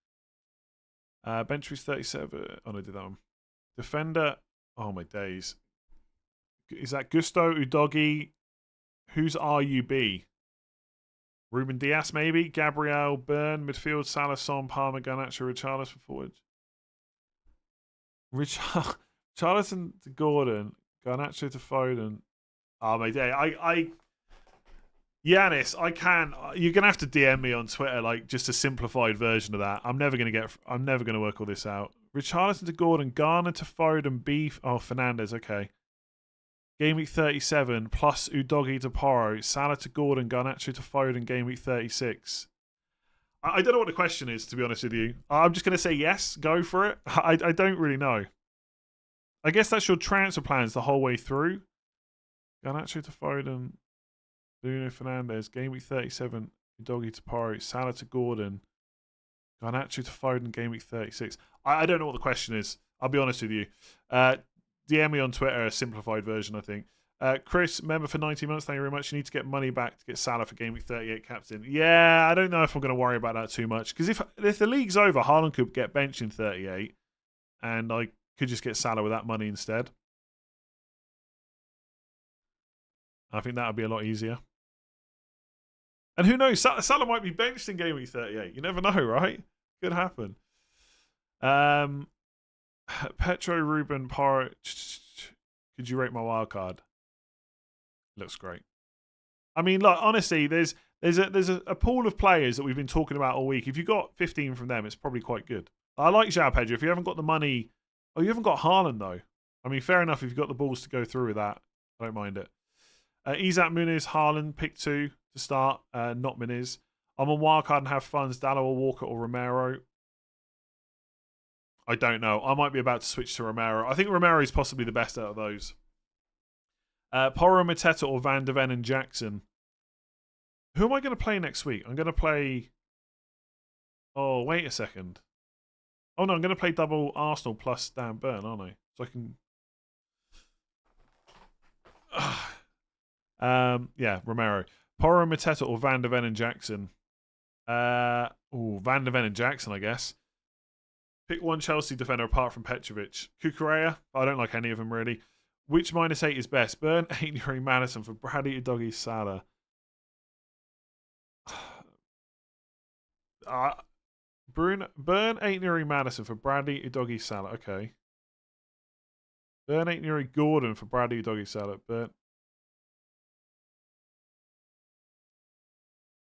Bench boost 37. Oh, no, I did that one. Defender. Oh, my days. Is that Gusto, Udogi? Who's RUB? Ruben Diaz, maybe? Gabriel, Burn, midfield, Salah, Son, Palmer, Garnacho, Richarlison for forward. Richarlison to Gordon, Garnacho to Foden. Oh, my day. Giannis, I can. You're gonna have to DM me on Twitter, like just a simplified version of that. I'm never gonna work all this out. Richarlison to Gordon, Garner to Foden, Beef. Oh, Fernandez. Okay. Game week 37 plus Udogi to Porro, Salah to Gordon, Garnacho to Foden. Game week 36. I don't know what the question is, to be honest with you. I'm just gonna say yes. Go for it. I don't really know. I guess that's your transfer plans the whole way through. Garnacho to Foden. Bruno Fernandez, game week 37, Udogi to Porro, Salah to Gordon, Garnacho to Foden, game week 36. I don't know what the question is. I'll be honest with you. DM me on Twitter, a simplified version, I think. Chris, member for 90 months, thank you very much. You need to get money back to get Salah for game week 38 captain. Yeah, I don't know if I'm going to worry about that too much. Because if the league's over, Haaland could get benched in 38. and I could just get Salah with that money instead. I think that would be a lot easier. And who knows, Salah might be benched in Game Week 38. You never know, right? Could happen. Petro, Ruben, Paro. Could you rate my wild card? Looks great. I mean, look, honestly, there's a pool of players that we've been talking about all week. If you got 15 from them, it's probably quite good. I like João Pedro. If you haven't got the money, you haven't got Haaland though. I mean, fair enough. If you've got the balls to go through with that, I don't mind it. Isaac Muniz, Haaland, pick 2 to start. Not Muniz. I'm on wildcard and have funds. Dallo or Walker or Romero. I don't know. I might be about to switch to Romero. I think Romero is possibly the best out of those. Porro, Mateta or Van de Ven and Jackson. Who am I going to play next week? I'm going to play... Oh, wait a second. Oh, no, I'm going to play double Arsenal plus Dan Burn, aren't I? So I can... yeah, Romero. Porro, Mateta or Van de Ven and Jackson. Van de Ven and Jackson, I guess. Pick one Chelsea defender apart from Petrovic. Cucurella. I don't like any of them, really. Which -8 is best? Burn, 8 Nuri Madison for Bradley, Udogie, Salah. Burn 8 Nuri Madison for Bradley, Udogie, Salah. Okay. Burn 8 Nuri Gordon for Bradley, Udogie, Salah. Burn.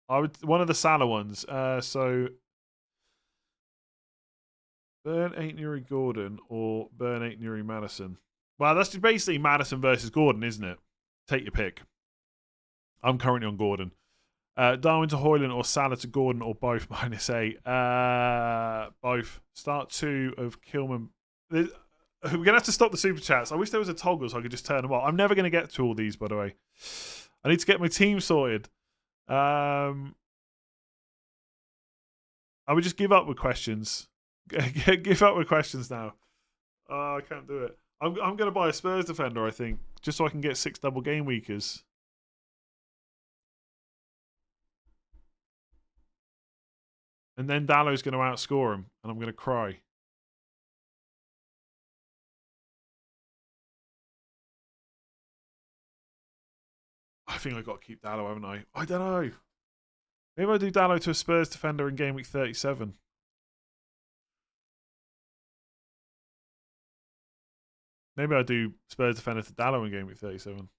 One of the Salah ones. So Burn 8 Nuri Gordon or Burn 8 Nuri Madison. Well, that's just basically Madison versus Gordon, isn't it? Take your pick. I'm currently on Gordon. Darwin to Hoyland or Salah to Gordon or both -8. Both. Start 2 of Kilman. We're going to have to stop the super chats. I wish there was a toggle so I could just turn them off. I'm never going to get to all these, by the way. I need to get my team sorted. I would just give up with questions. Give up with questions now. I can't do it. I'm going to buy a Spurs defender, I think, just so I can get 6 double game weekers. And then Dallo's going to outscore him, and I'm going to cry. I think I've got to keep Dallo, haven't I? I don't know. Maybe I do Dallo to a Spurs defender in Game Week 37. Maybe I do Spurs defender to Dallo in Game Week 37.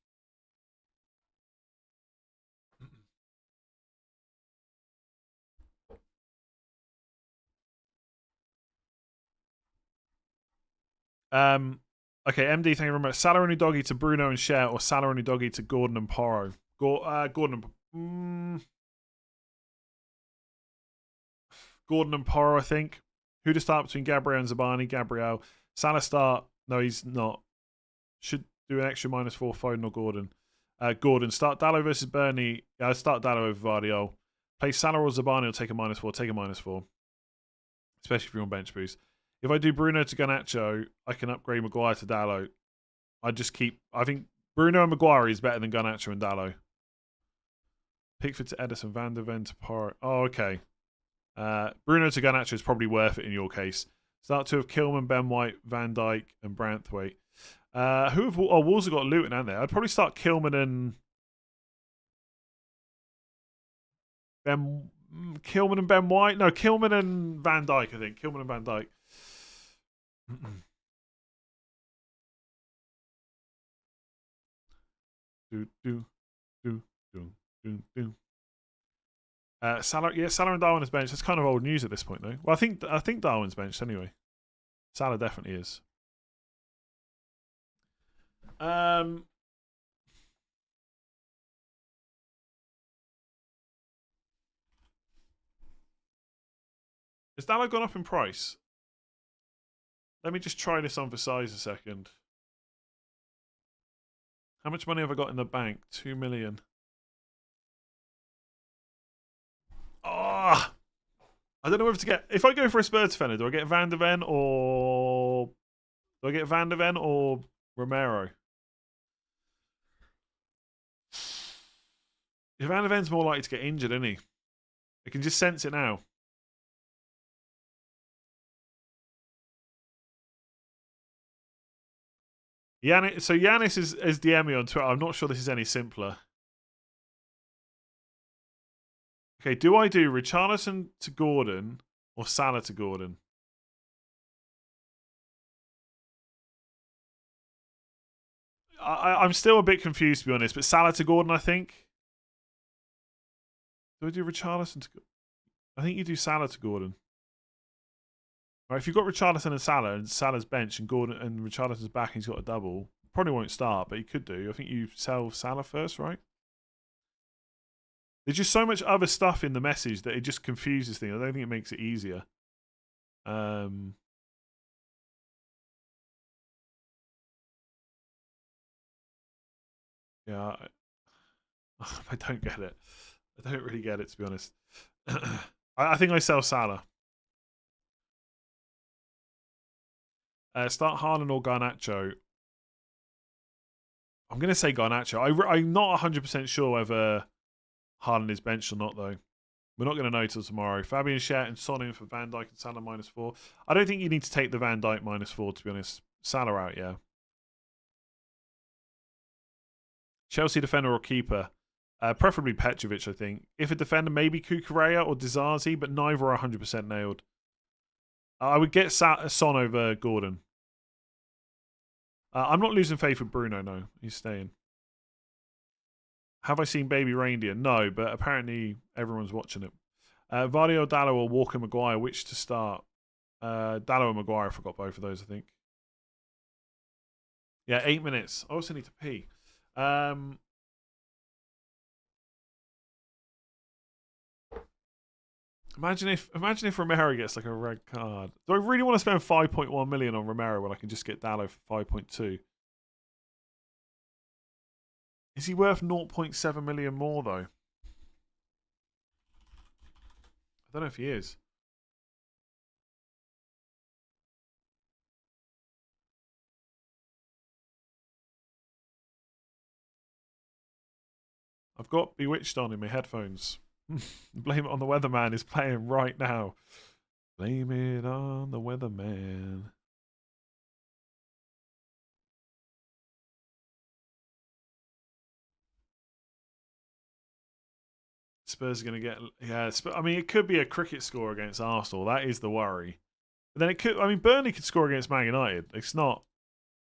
Okay, MD, thank you very much. Salah and Udogie to Bruno and Cher, or Salah and Udogie to Gordon and Porro. Gordon and Porro, I think. Who to start between Gabriel and Zabani? Gabriel. Salah start. No, he's not. Should do an extra -4 Foden or Gordon. Gordon. Start Dallo versus Burnley. Start Dallo over Vardiol. Play Salah or Zabani or take a -4. Take a -4. Especially if you're on bench boost. If I do Bruno to Garnacho, I can upgrade Maguire to Dallo. I think Bruno and Maguire is better than Garnacho and Dallo. Pickford to Edison, Van der Ven to Porro. Oh, okay. Bruno to Garnacho is probably worth it in your case. Start 2 of Kilman, Ben White, Van Dijk, and Branthwaite. Wolves have got Luton, haven't they? I'd probably start Kilman and Ben White. No, Kilman and Van Dijk, I think. Kilman and Van Dijk. Salah and Darwin is benched. That's kind of old news at this point, though. Well, I think Darwin's benched anyway. Salah definitely is. Has Dallo gone up in price? Let me just try this on for size a second. How much money have I got in the bank? 2 million. Ah! I don't know whether to get... If I go for a Spurs defender, do I get Van de Ven or... Do I get Van de Ven or Romero? If Van de Ven's more likely to get injured, isn't he? I can just sense it now. Yanis, so Yanis is DM me on Twitter. I'm not sure this is any simpler. Okay, do I do Richarlison to Gordon or Salah to Gordon? I'm still a bit confused, to be honest, but Salah to Gordon, I think. Do I do Richarlison to... I think you do Salah to Gordon. Right, if you've got Richarlison and Salah's bench and Gordon and Richarlison's back and he's got a double, probably won't start, but he could do. I think you sell Salah first, right? There's just so much other stuff in the message that it just confuses things. I don't think it makes it easier. Yeah, I don't get it. I don't really get it, to be honest. I think I sell Salah. Start Haaland or Garnacho. I'm going to say Garnacho. I'm not 100% sure whether Haaland is benched or not, though. We're not going to know till tomorrow. Fabian Schär and Son in for Van Dijk and Salah -4. I don't think you need to take the Van Dijk -4, to be honest. Salah out, yeah. Chelsea defender or keeper? Preferably Petrovic, I think. If a defender, maybe Cucurella or Dizazi, but neither are 100% nailed. I would get Son over Gordon. I'm not losing faith with Bruno, no. He's staying. Have I seen Baby Reindeer? No, but apparently everyone's watching it. Vardy or Dallo or Walker Maguire, which to start? Dallo and Maguire, I forgot both of those, I think. Yeah, 8 minutes. I also need to pee. Imagine if Romero gets like a red card. Do I really want to spend 5.1 million on Romero when I can just get Dallo for 5.2? Is he worth 0.7 million more though? I don't know if he is. I've got Bewitched on in my headphones. Blame it on the weatherman is playing right now. Blame it on the weatherman. Spurs are going to get... Yeah, I mean, it could be a cricket score against Arsenal. That is the worry. But then it could... I mean, Burnley could score against Man United. It's not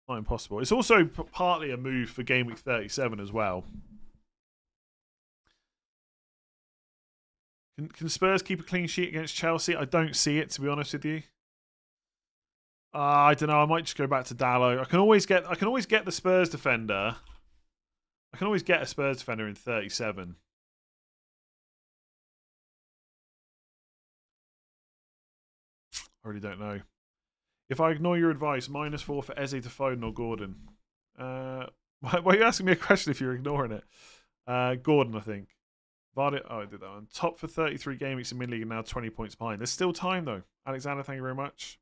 impossible. It's also partly a move for Game Week 37 as well. Can Spurs keep a clean sheet against Chelsea? I don't see it, to be honest with you. I don't know. I might just go back to Dallo. I can always get the Spurs defender. I can always get a Spurs defender in 37. I really don't know. If I ignore your advice, -4 for Eze to Foden or Gordon. Why are you asking me a question if you're ignoring it? Gordon, I think. Vardy, I did that one. Top for 33 game weeks in mid-league and now 20 points behind. There's still time, though. Alexander, thank you very much.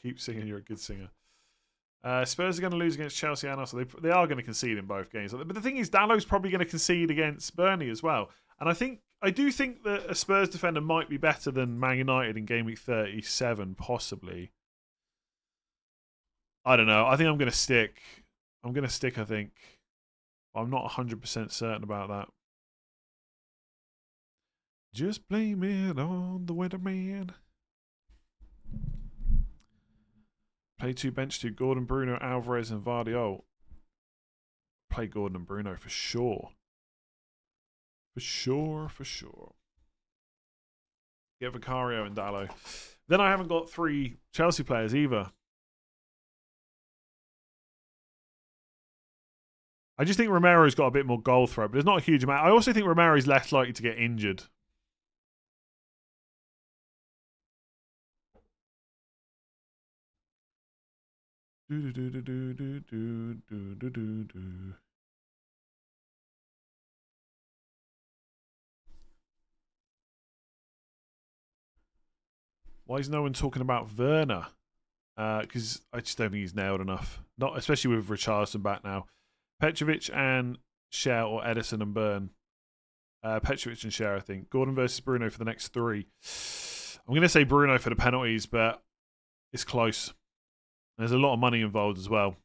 Keep singing, you're a good singer. Spurs are going to lose against Chelsea and Arsenal. They are going to concede in both games. But the thing is, Dallo's probably going to concede against Burnley as well. And I do think that a Spurs defender might be better than Man United in game week 37, possibly. I don't know. I think I'm going to stick. I think. I'm not 100% certain about that. Just blame it on the weatherman. Play 2, bench 2, Gordon, Bruno, Alvarez, and Vardy. Oh, play Gordon and Bruno for sure. For sure. Get Vicario and Dallo. Then I haven't got 3 Chelsea players either. I just think Romero's got a bit more goal threat, but there's not a huge amount. I also think Romero's less likely to get injured. Why is no one talking about Werner? Because I just don't think he's nailed enough. Not especially with Richarlison back now. Petrovic and Schär or Edison and Burn. Petrovic and Schär, I think. Gordon versus Bruno for the next 3. I'm going to say Bruno for the penalties, but it's close. There's a lot of money involved as well.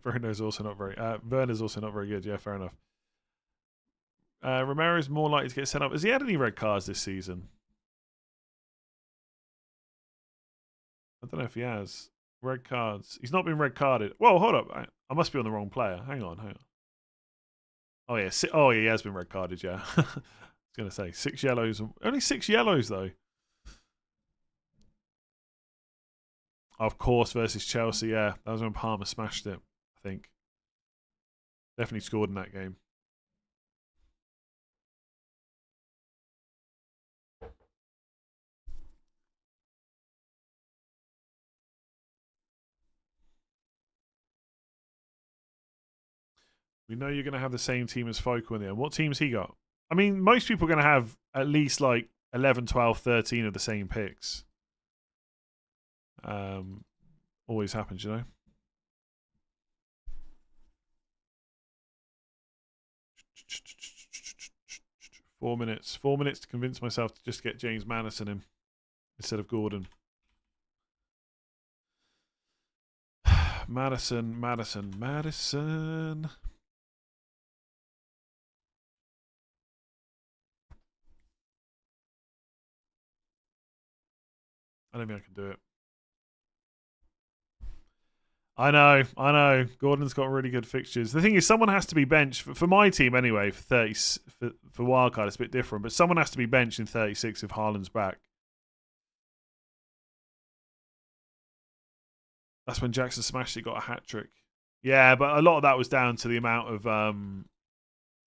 Bruno's also not very... Werner's also not very good. Yeah, fair enough. Romero's more likely to get sent up. Has he had any red cards this season? I don't know if he has. Red cards. He's not been red carded. Whoa, hold up. I must be on the wrong player. Hang on. Oh, yeah. Oh, yeah, he has been red carded, yeah. I was going to say 6 yellows. Only 6 yellows, though. Of course, versus Chelsea, yeah. That was when Palmer smashed it, I think. Definitely scored in that game. We know you're going to have the same team as Focal in the end. What team's he got? I mean, most people are going to have at least like 11, 12, 13 of the same picks. Always happens, you know? Four minutes to convince myself to just get James Maddison in instead of Gordon. Maddison. I don't think I can do it. I know. Gordon's got really good fixtures. The thing is, someone has to be benched for my team anyway. For 30, for wildcard, it's a bit different, but someone has to be benched in 36 if Haaland's back. That's when Jackson smashed it, got a hat trick. Yeah, but a lot of that was down to the amount of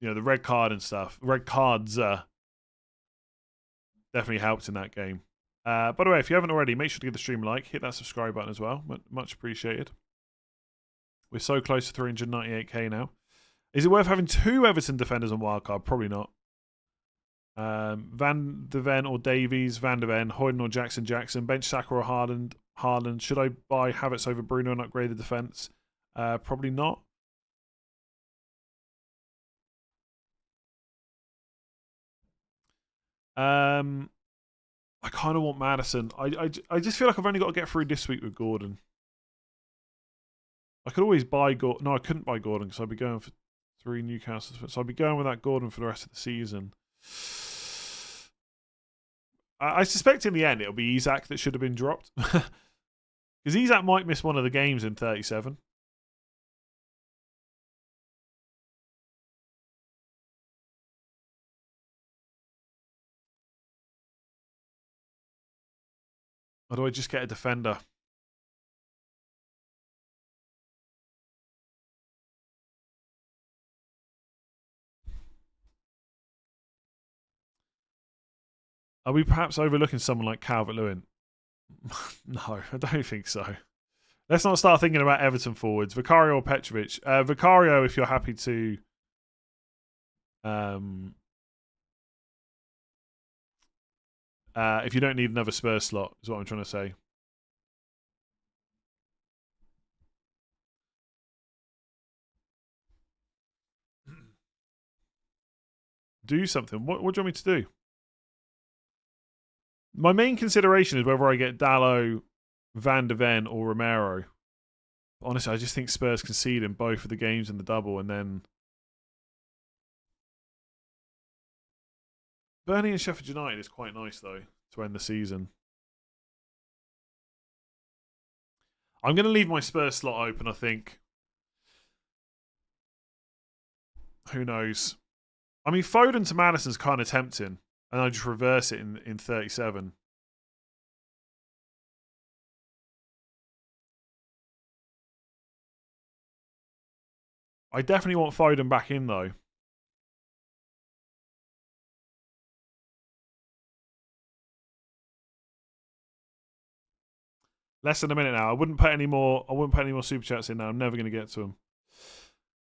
the red card and stuff. Red cards definitely helped in that game. By the way, if you haven't already, make sure to give the stream a like. Hit that subscribe button as well. Much appreciated. We're so close to 398k now. Is it worth having 2 Everton defenders on wildcard? Probably not. Van de Ven or Davies, Van de Ven, Hoyden or Jackson, bench Saka or Haaland. Should I buy Havertz over Bruno and upgrade the defence? Probably not. I kind of want Maddison. I just feel like I've only got to get through this week with Gordon. I could always buy Gordon. No, I couldn't buy Gordon because I'd be going for 3 Newcastle. So I'd be going with that Gordon for the rest of the season. I suspect in the end it'll be Isak that should have been dropped. Because Isak might miss one of the games in 37. Or do I just get a defender? Are we perhaps overlooking someone like Calvert-Lewin? No, I don't think so. Let's not start thinking about Everton forwards. Vicario or Petrovic? Vicario, if you're happy to... if you don't need another Spurs slot, is what I'm trying to say. Do something. What do you want me to do? My main consideration is whether I get Dalot, Van de Ven, or Romero. Honestly, I just think Spurs concede in both of the games in the double, and then Burnley and Sheffield United is quite nice though to end the season. I'm going to leave my Spurs slot open, I think. Who knows? I mean, Foden to Maddison's kind of tempting, and I just reverse it in 37. I definitely want Foden back in though. Less than a minute now. I wouldn't put any more super chats in now. I'm never going to get to them.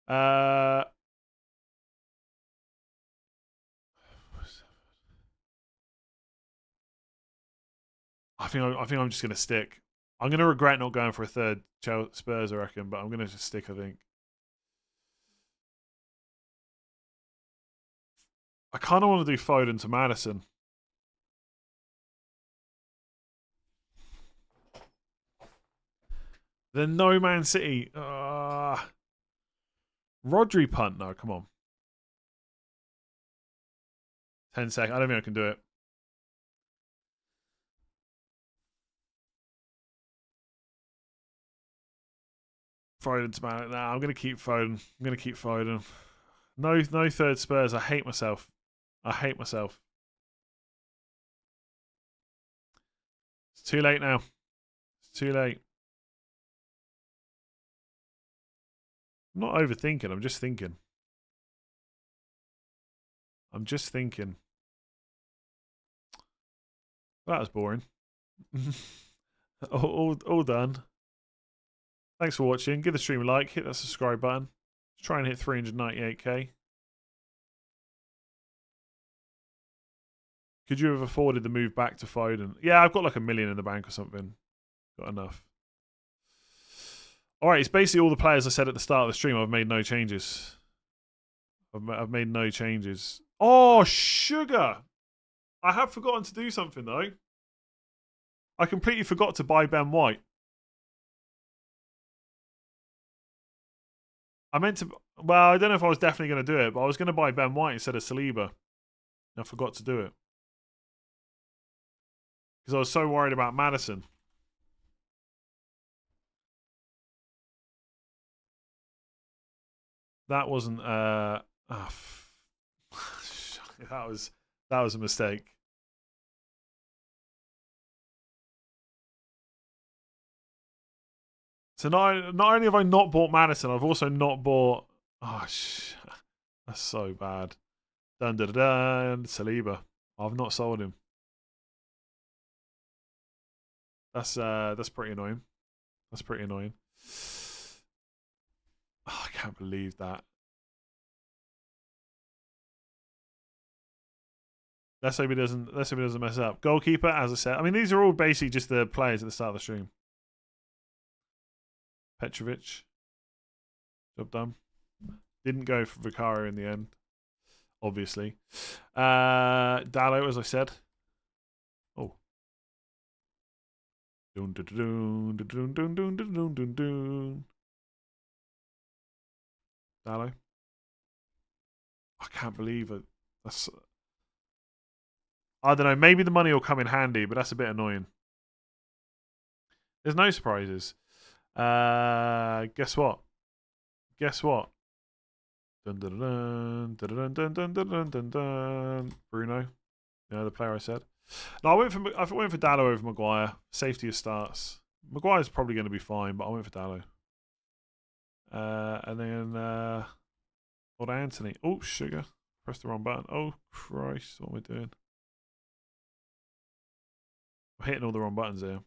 I think I'm just going to stick. I'm going to regret not going for a third Spurs, I reckon, but I'm going to just stick, I think. I kind of want to do Foden to Maddison. Then no Man City. Rodri punt. No, come on. 10 seconds. I don't think I can do it. Foden to Maddison. Nah, I'm going to keep Foden. I'm going to keep Foden. No third Spurs. I hate myself. I hate myself. It's too late now. It's too late. I'm not overthinking. I'm just thinking. I'm just thinking. That was boring. all done. Thanks for watching. Give the stream a like. Hit that subscribe button. Let's try and hit 398k. Could you have afforded the move back to Foden? Yeah, I've got like $1 million in the bank or something. Got enough. All right, it's basically all the players I said at the start of the stream. I've made no changes. I've made no changes. Oh, sugar! I have forgotten to do something, though. I completely forgot to buy Ben White. I meant to... Well, I don't know if I was definitely going to do it, but I was going to buy Ben White instead of Saliba. I forgot to do it. Because I was so worried about Maddison. That wasn't that was a mistake. So not only have I not bought Maddison, I've also not bought that's so bad. Dun dun dun Saliba. I've not sold him. That's pretty annoying. That's pretty annoying. Oh, I can't believe that. Let's hope he doesn't mess up. Goalkeeper, as I said. I mean, these are all basically just the players at the start of the stream. Petrovic. Job done. Didn't go for Vicario in the end. Obviously. Dallo, as I said. Oh. Dun dun dun dun dun dun dun dun dun. Dallo. I can't believe it. That's... I don't know. Maybe the money will come in handy, but that's a bit annoying. There's no surprises. Guess what? Guess what? Dun dun dun dun dun dun dun dun dun dun. Bruno, the player I said. No, I went for Dallo over Maguire. Safety of starts. Maguire's probably going to be fine, but I went for Dallo. And then Old Anthony. Oh, sugar. Pressed the wrong button. Oh Christ, what am I doing? I'm hitting all the wrong buttons here.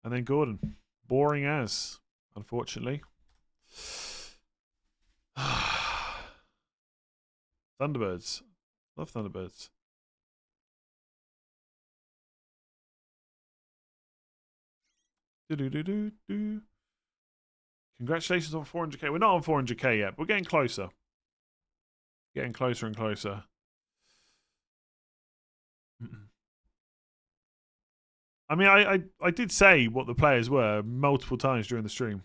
And then Gordon. Boring as, unfortunately. Thunderbirds. Love Thunderbirds. Do. Congratulations on 400k. We're not on 400k yet, but we're getting closer. Getting closer and closer. I mean, I did say what the players were multiple times during the stream.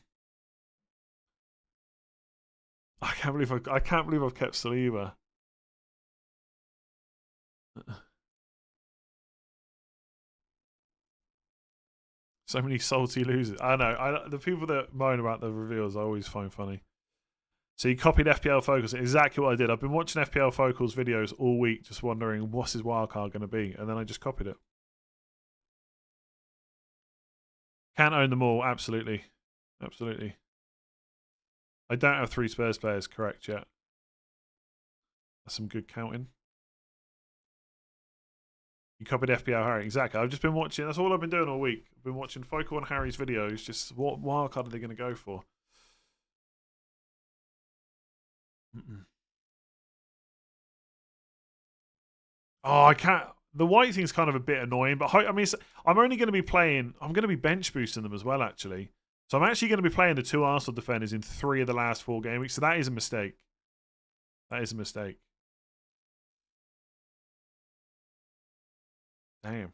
I can't believe I've kept Saliba. So many salty losers. I know. The people that moan about the reveals I always find funny. So you copied FPL Focus. Exactly what I did. I've been watching FPL Focus videos all week, just wondering what's his wildcard going to be, and then I just copied it. Can't own them all. Absolutely. Absolutely. I don't have 3 Spurs players correct yet. That's some good counting. You copied FPL Harry. Exactly. I've just been watching. That's all I've been doing all week. I've been watching Focal and Harry's videos. Just what wildcard are they going to go for? Oh, I can't. The white thing's kind of a bit annoying, but I mean, I'm only going to be playing. I'm going to be bench boosting them as well, actually. So I'm actually going to be playing the 2 Arsenal defenders in 3 of the last 4 game weeks. So that is a mistake. That is a mistake. Damn.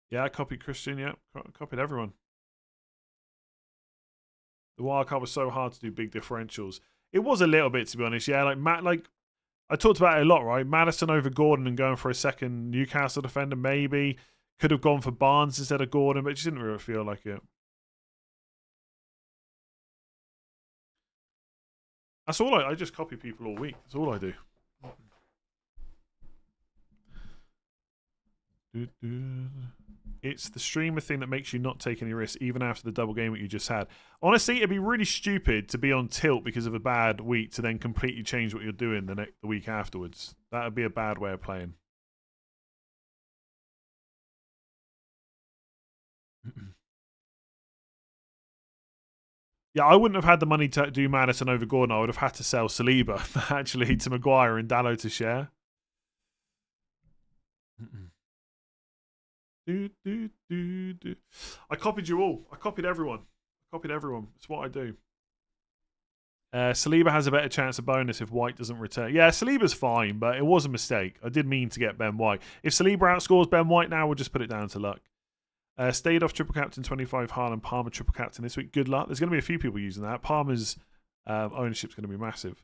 Yeah, I copied Christian. Yeah, copied everyone. The wildcard was so hard to do big differentials. It was a little bit, to be honest. Yeah, like I talked about it a lot, right? Madison over Gordon and going for a second Newcastle defender, maybe. Could have gone for Barnes instead of Gordon, but it just didn't really feel like it. That's all I just copy people all week. That's all I do. It's the streamer thing that makes you not take any risks, even after the double game week you just had. Honestly, it'd be really stupid to be on tilt because of a bad week to then completely change what you're doing the week afterwards. That would be a bad way of playing. Yeah, I wouldn't have had the money to do Madison over Gordon. I would have had to sell Saliba actually to Maguire and Dalot to share. I copied you all. I copied everyone. It's what I do. Saliba has a better chance of bonus if White doesn't return. Yeah, Saliba's fine, but it was a mistake. I did mean to get Ben White. If Saliba outscores Ben White now, we'll just put it down to luck. Stayed off triple captain 25 Haaland, Palmer triple captain this week. Good luck. There's going to be a few people using that. Palmer's ownership's going to be massive.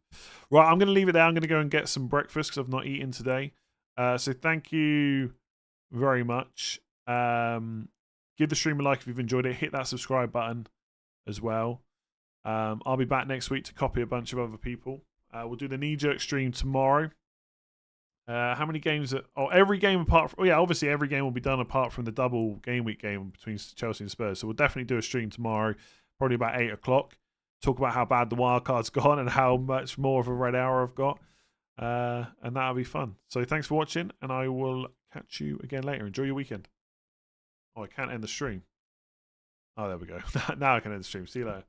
Right, I'm going to leave it there. I'm going to go and get some breakfast because I've not eaten today. So thank you very much. Give the stream a like if you've enjoyed it. Hit that subscribe button as well. I'll be back next week to copy a bunch of other people. We'll do the knee-jerk stream tomorrow. How many games? Every game apart from... obviously every game will be done apart from the double game week game between Chelsea and Spurs. So we'll definitely do a stream tomorrow, probably about 8 o'clock. Talk about how bad the wildcard's gone and how much more of a red hour I've got. And that'll be fun. So thanks for watching, and I will catch you again later. Enjoy your weekend. Oh, I can't end the stream. Oh, there we go. Now I can end the stream. See you later.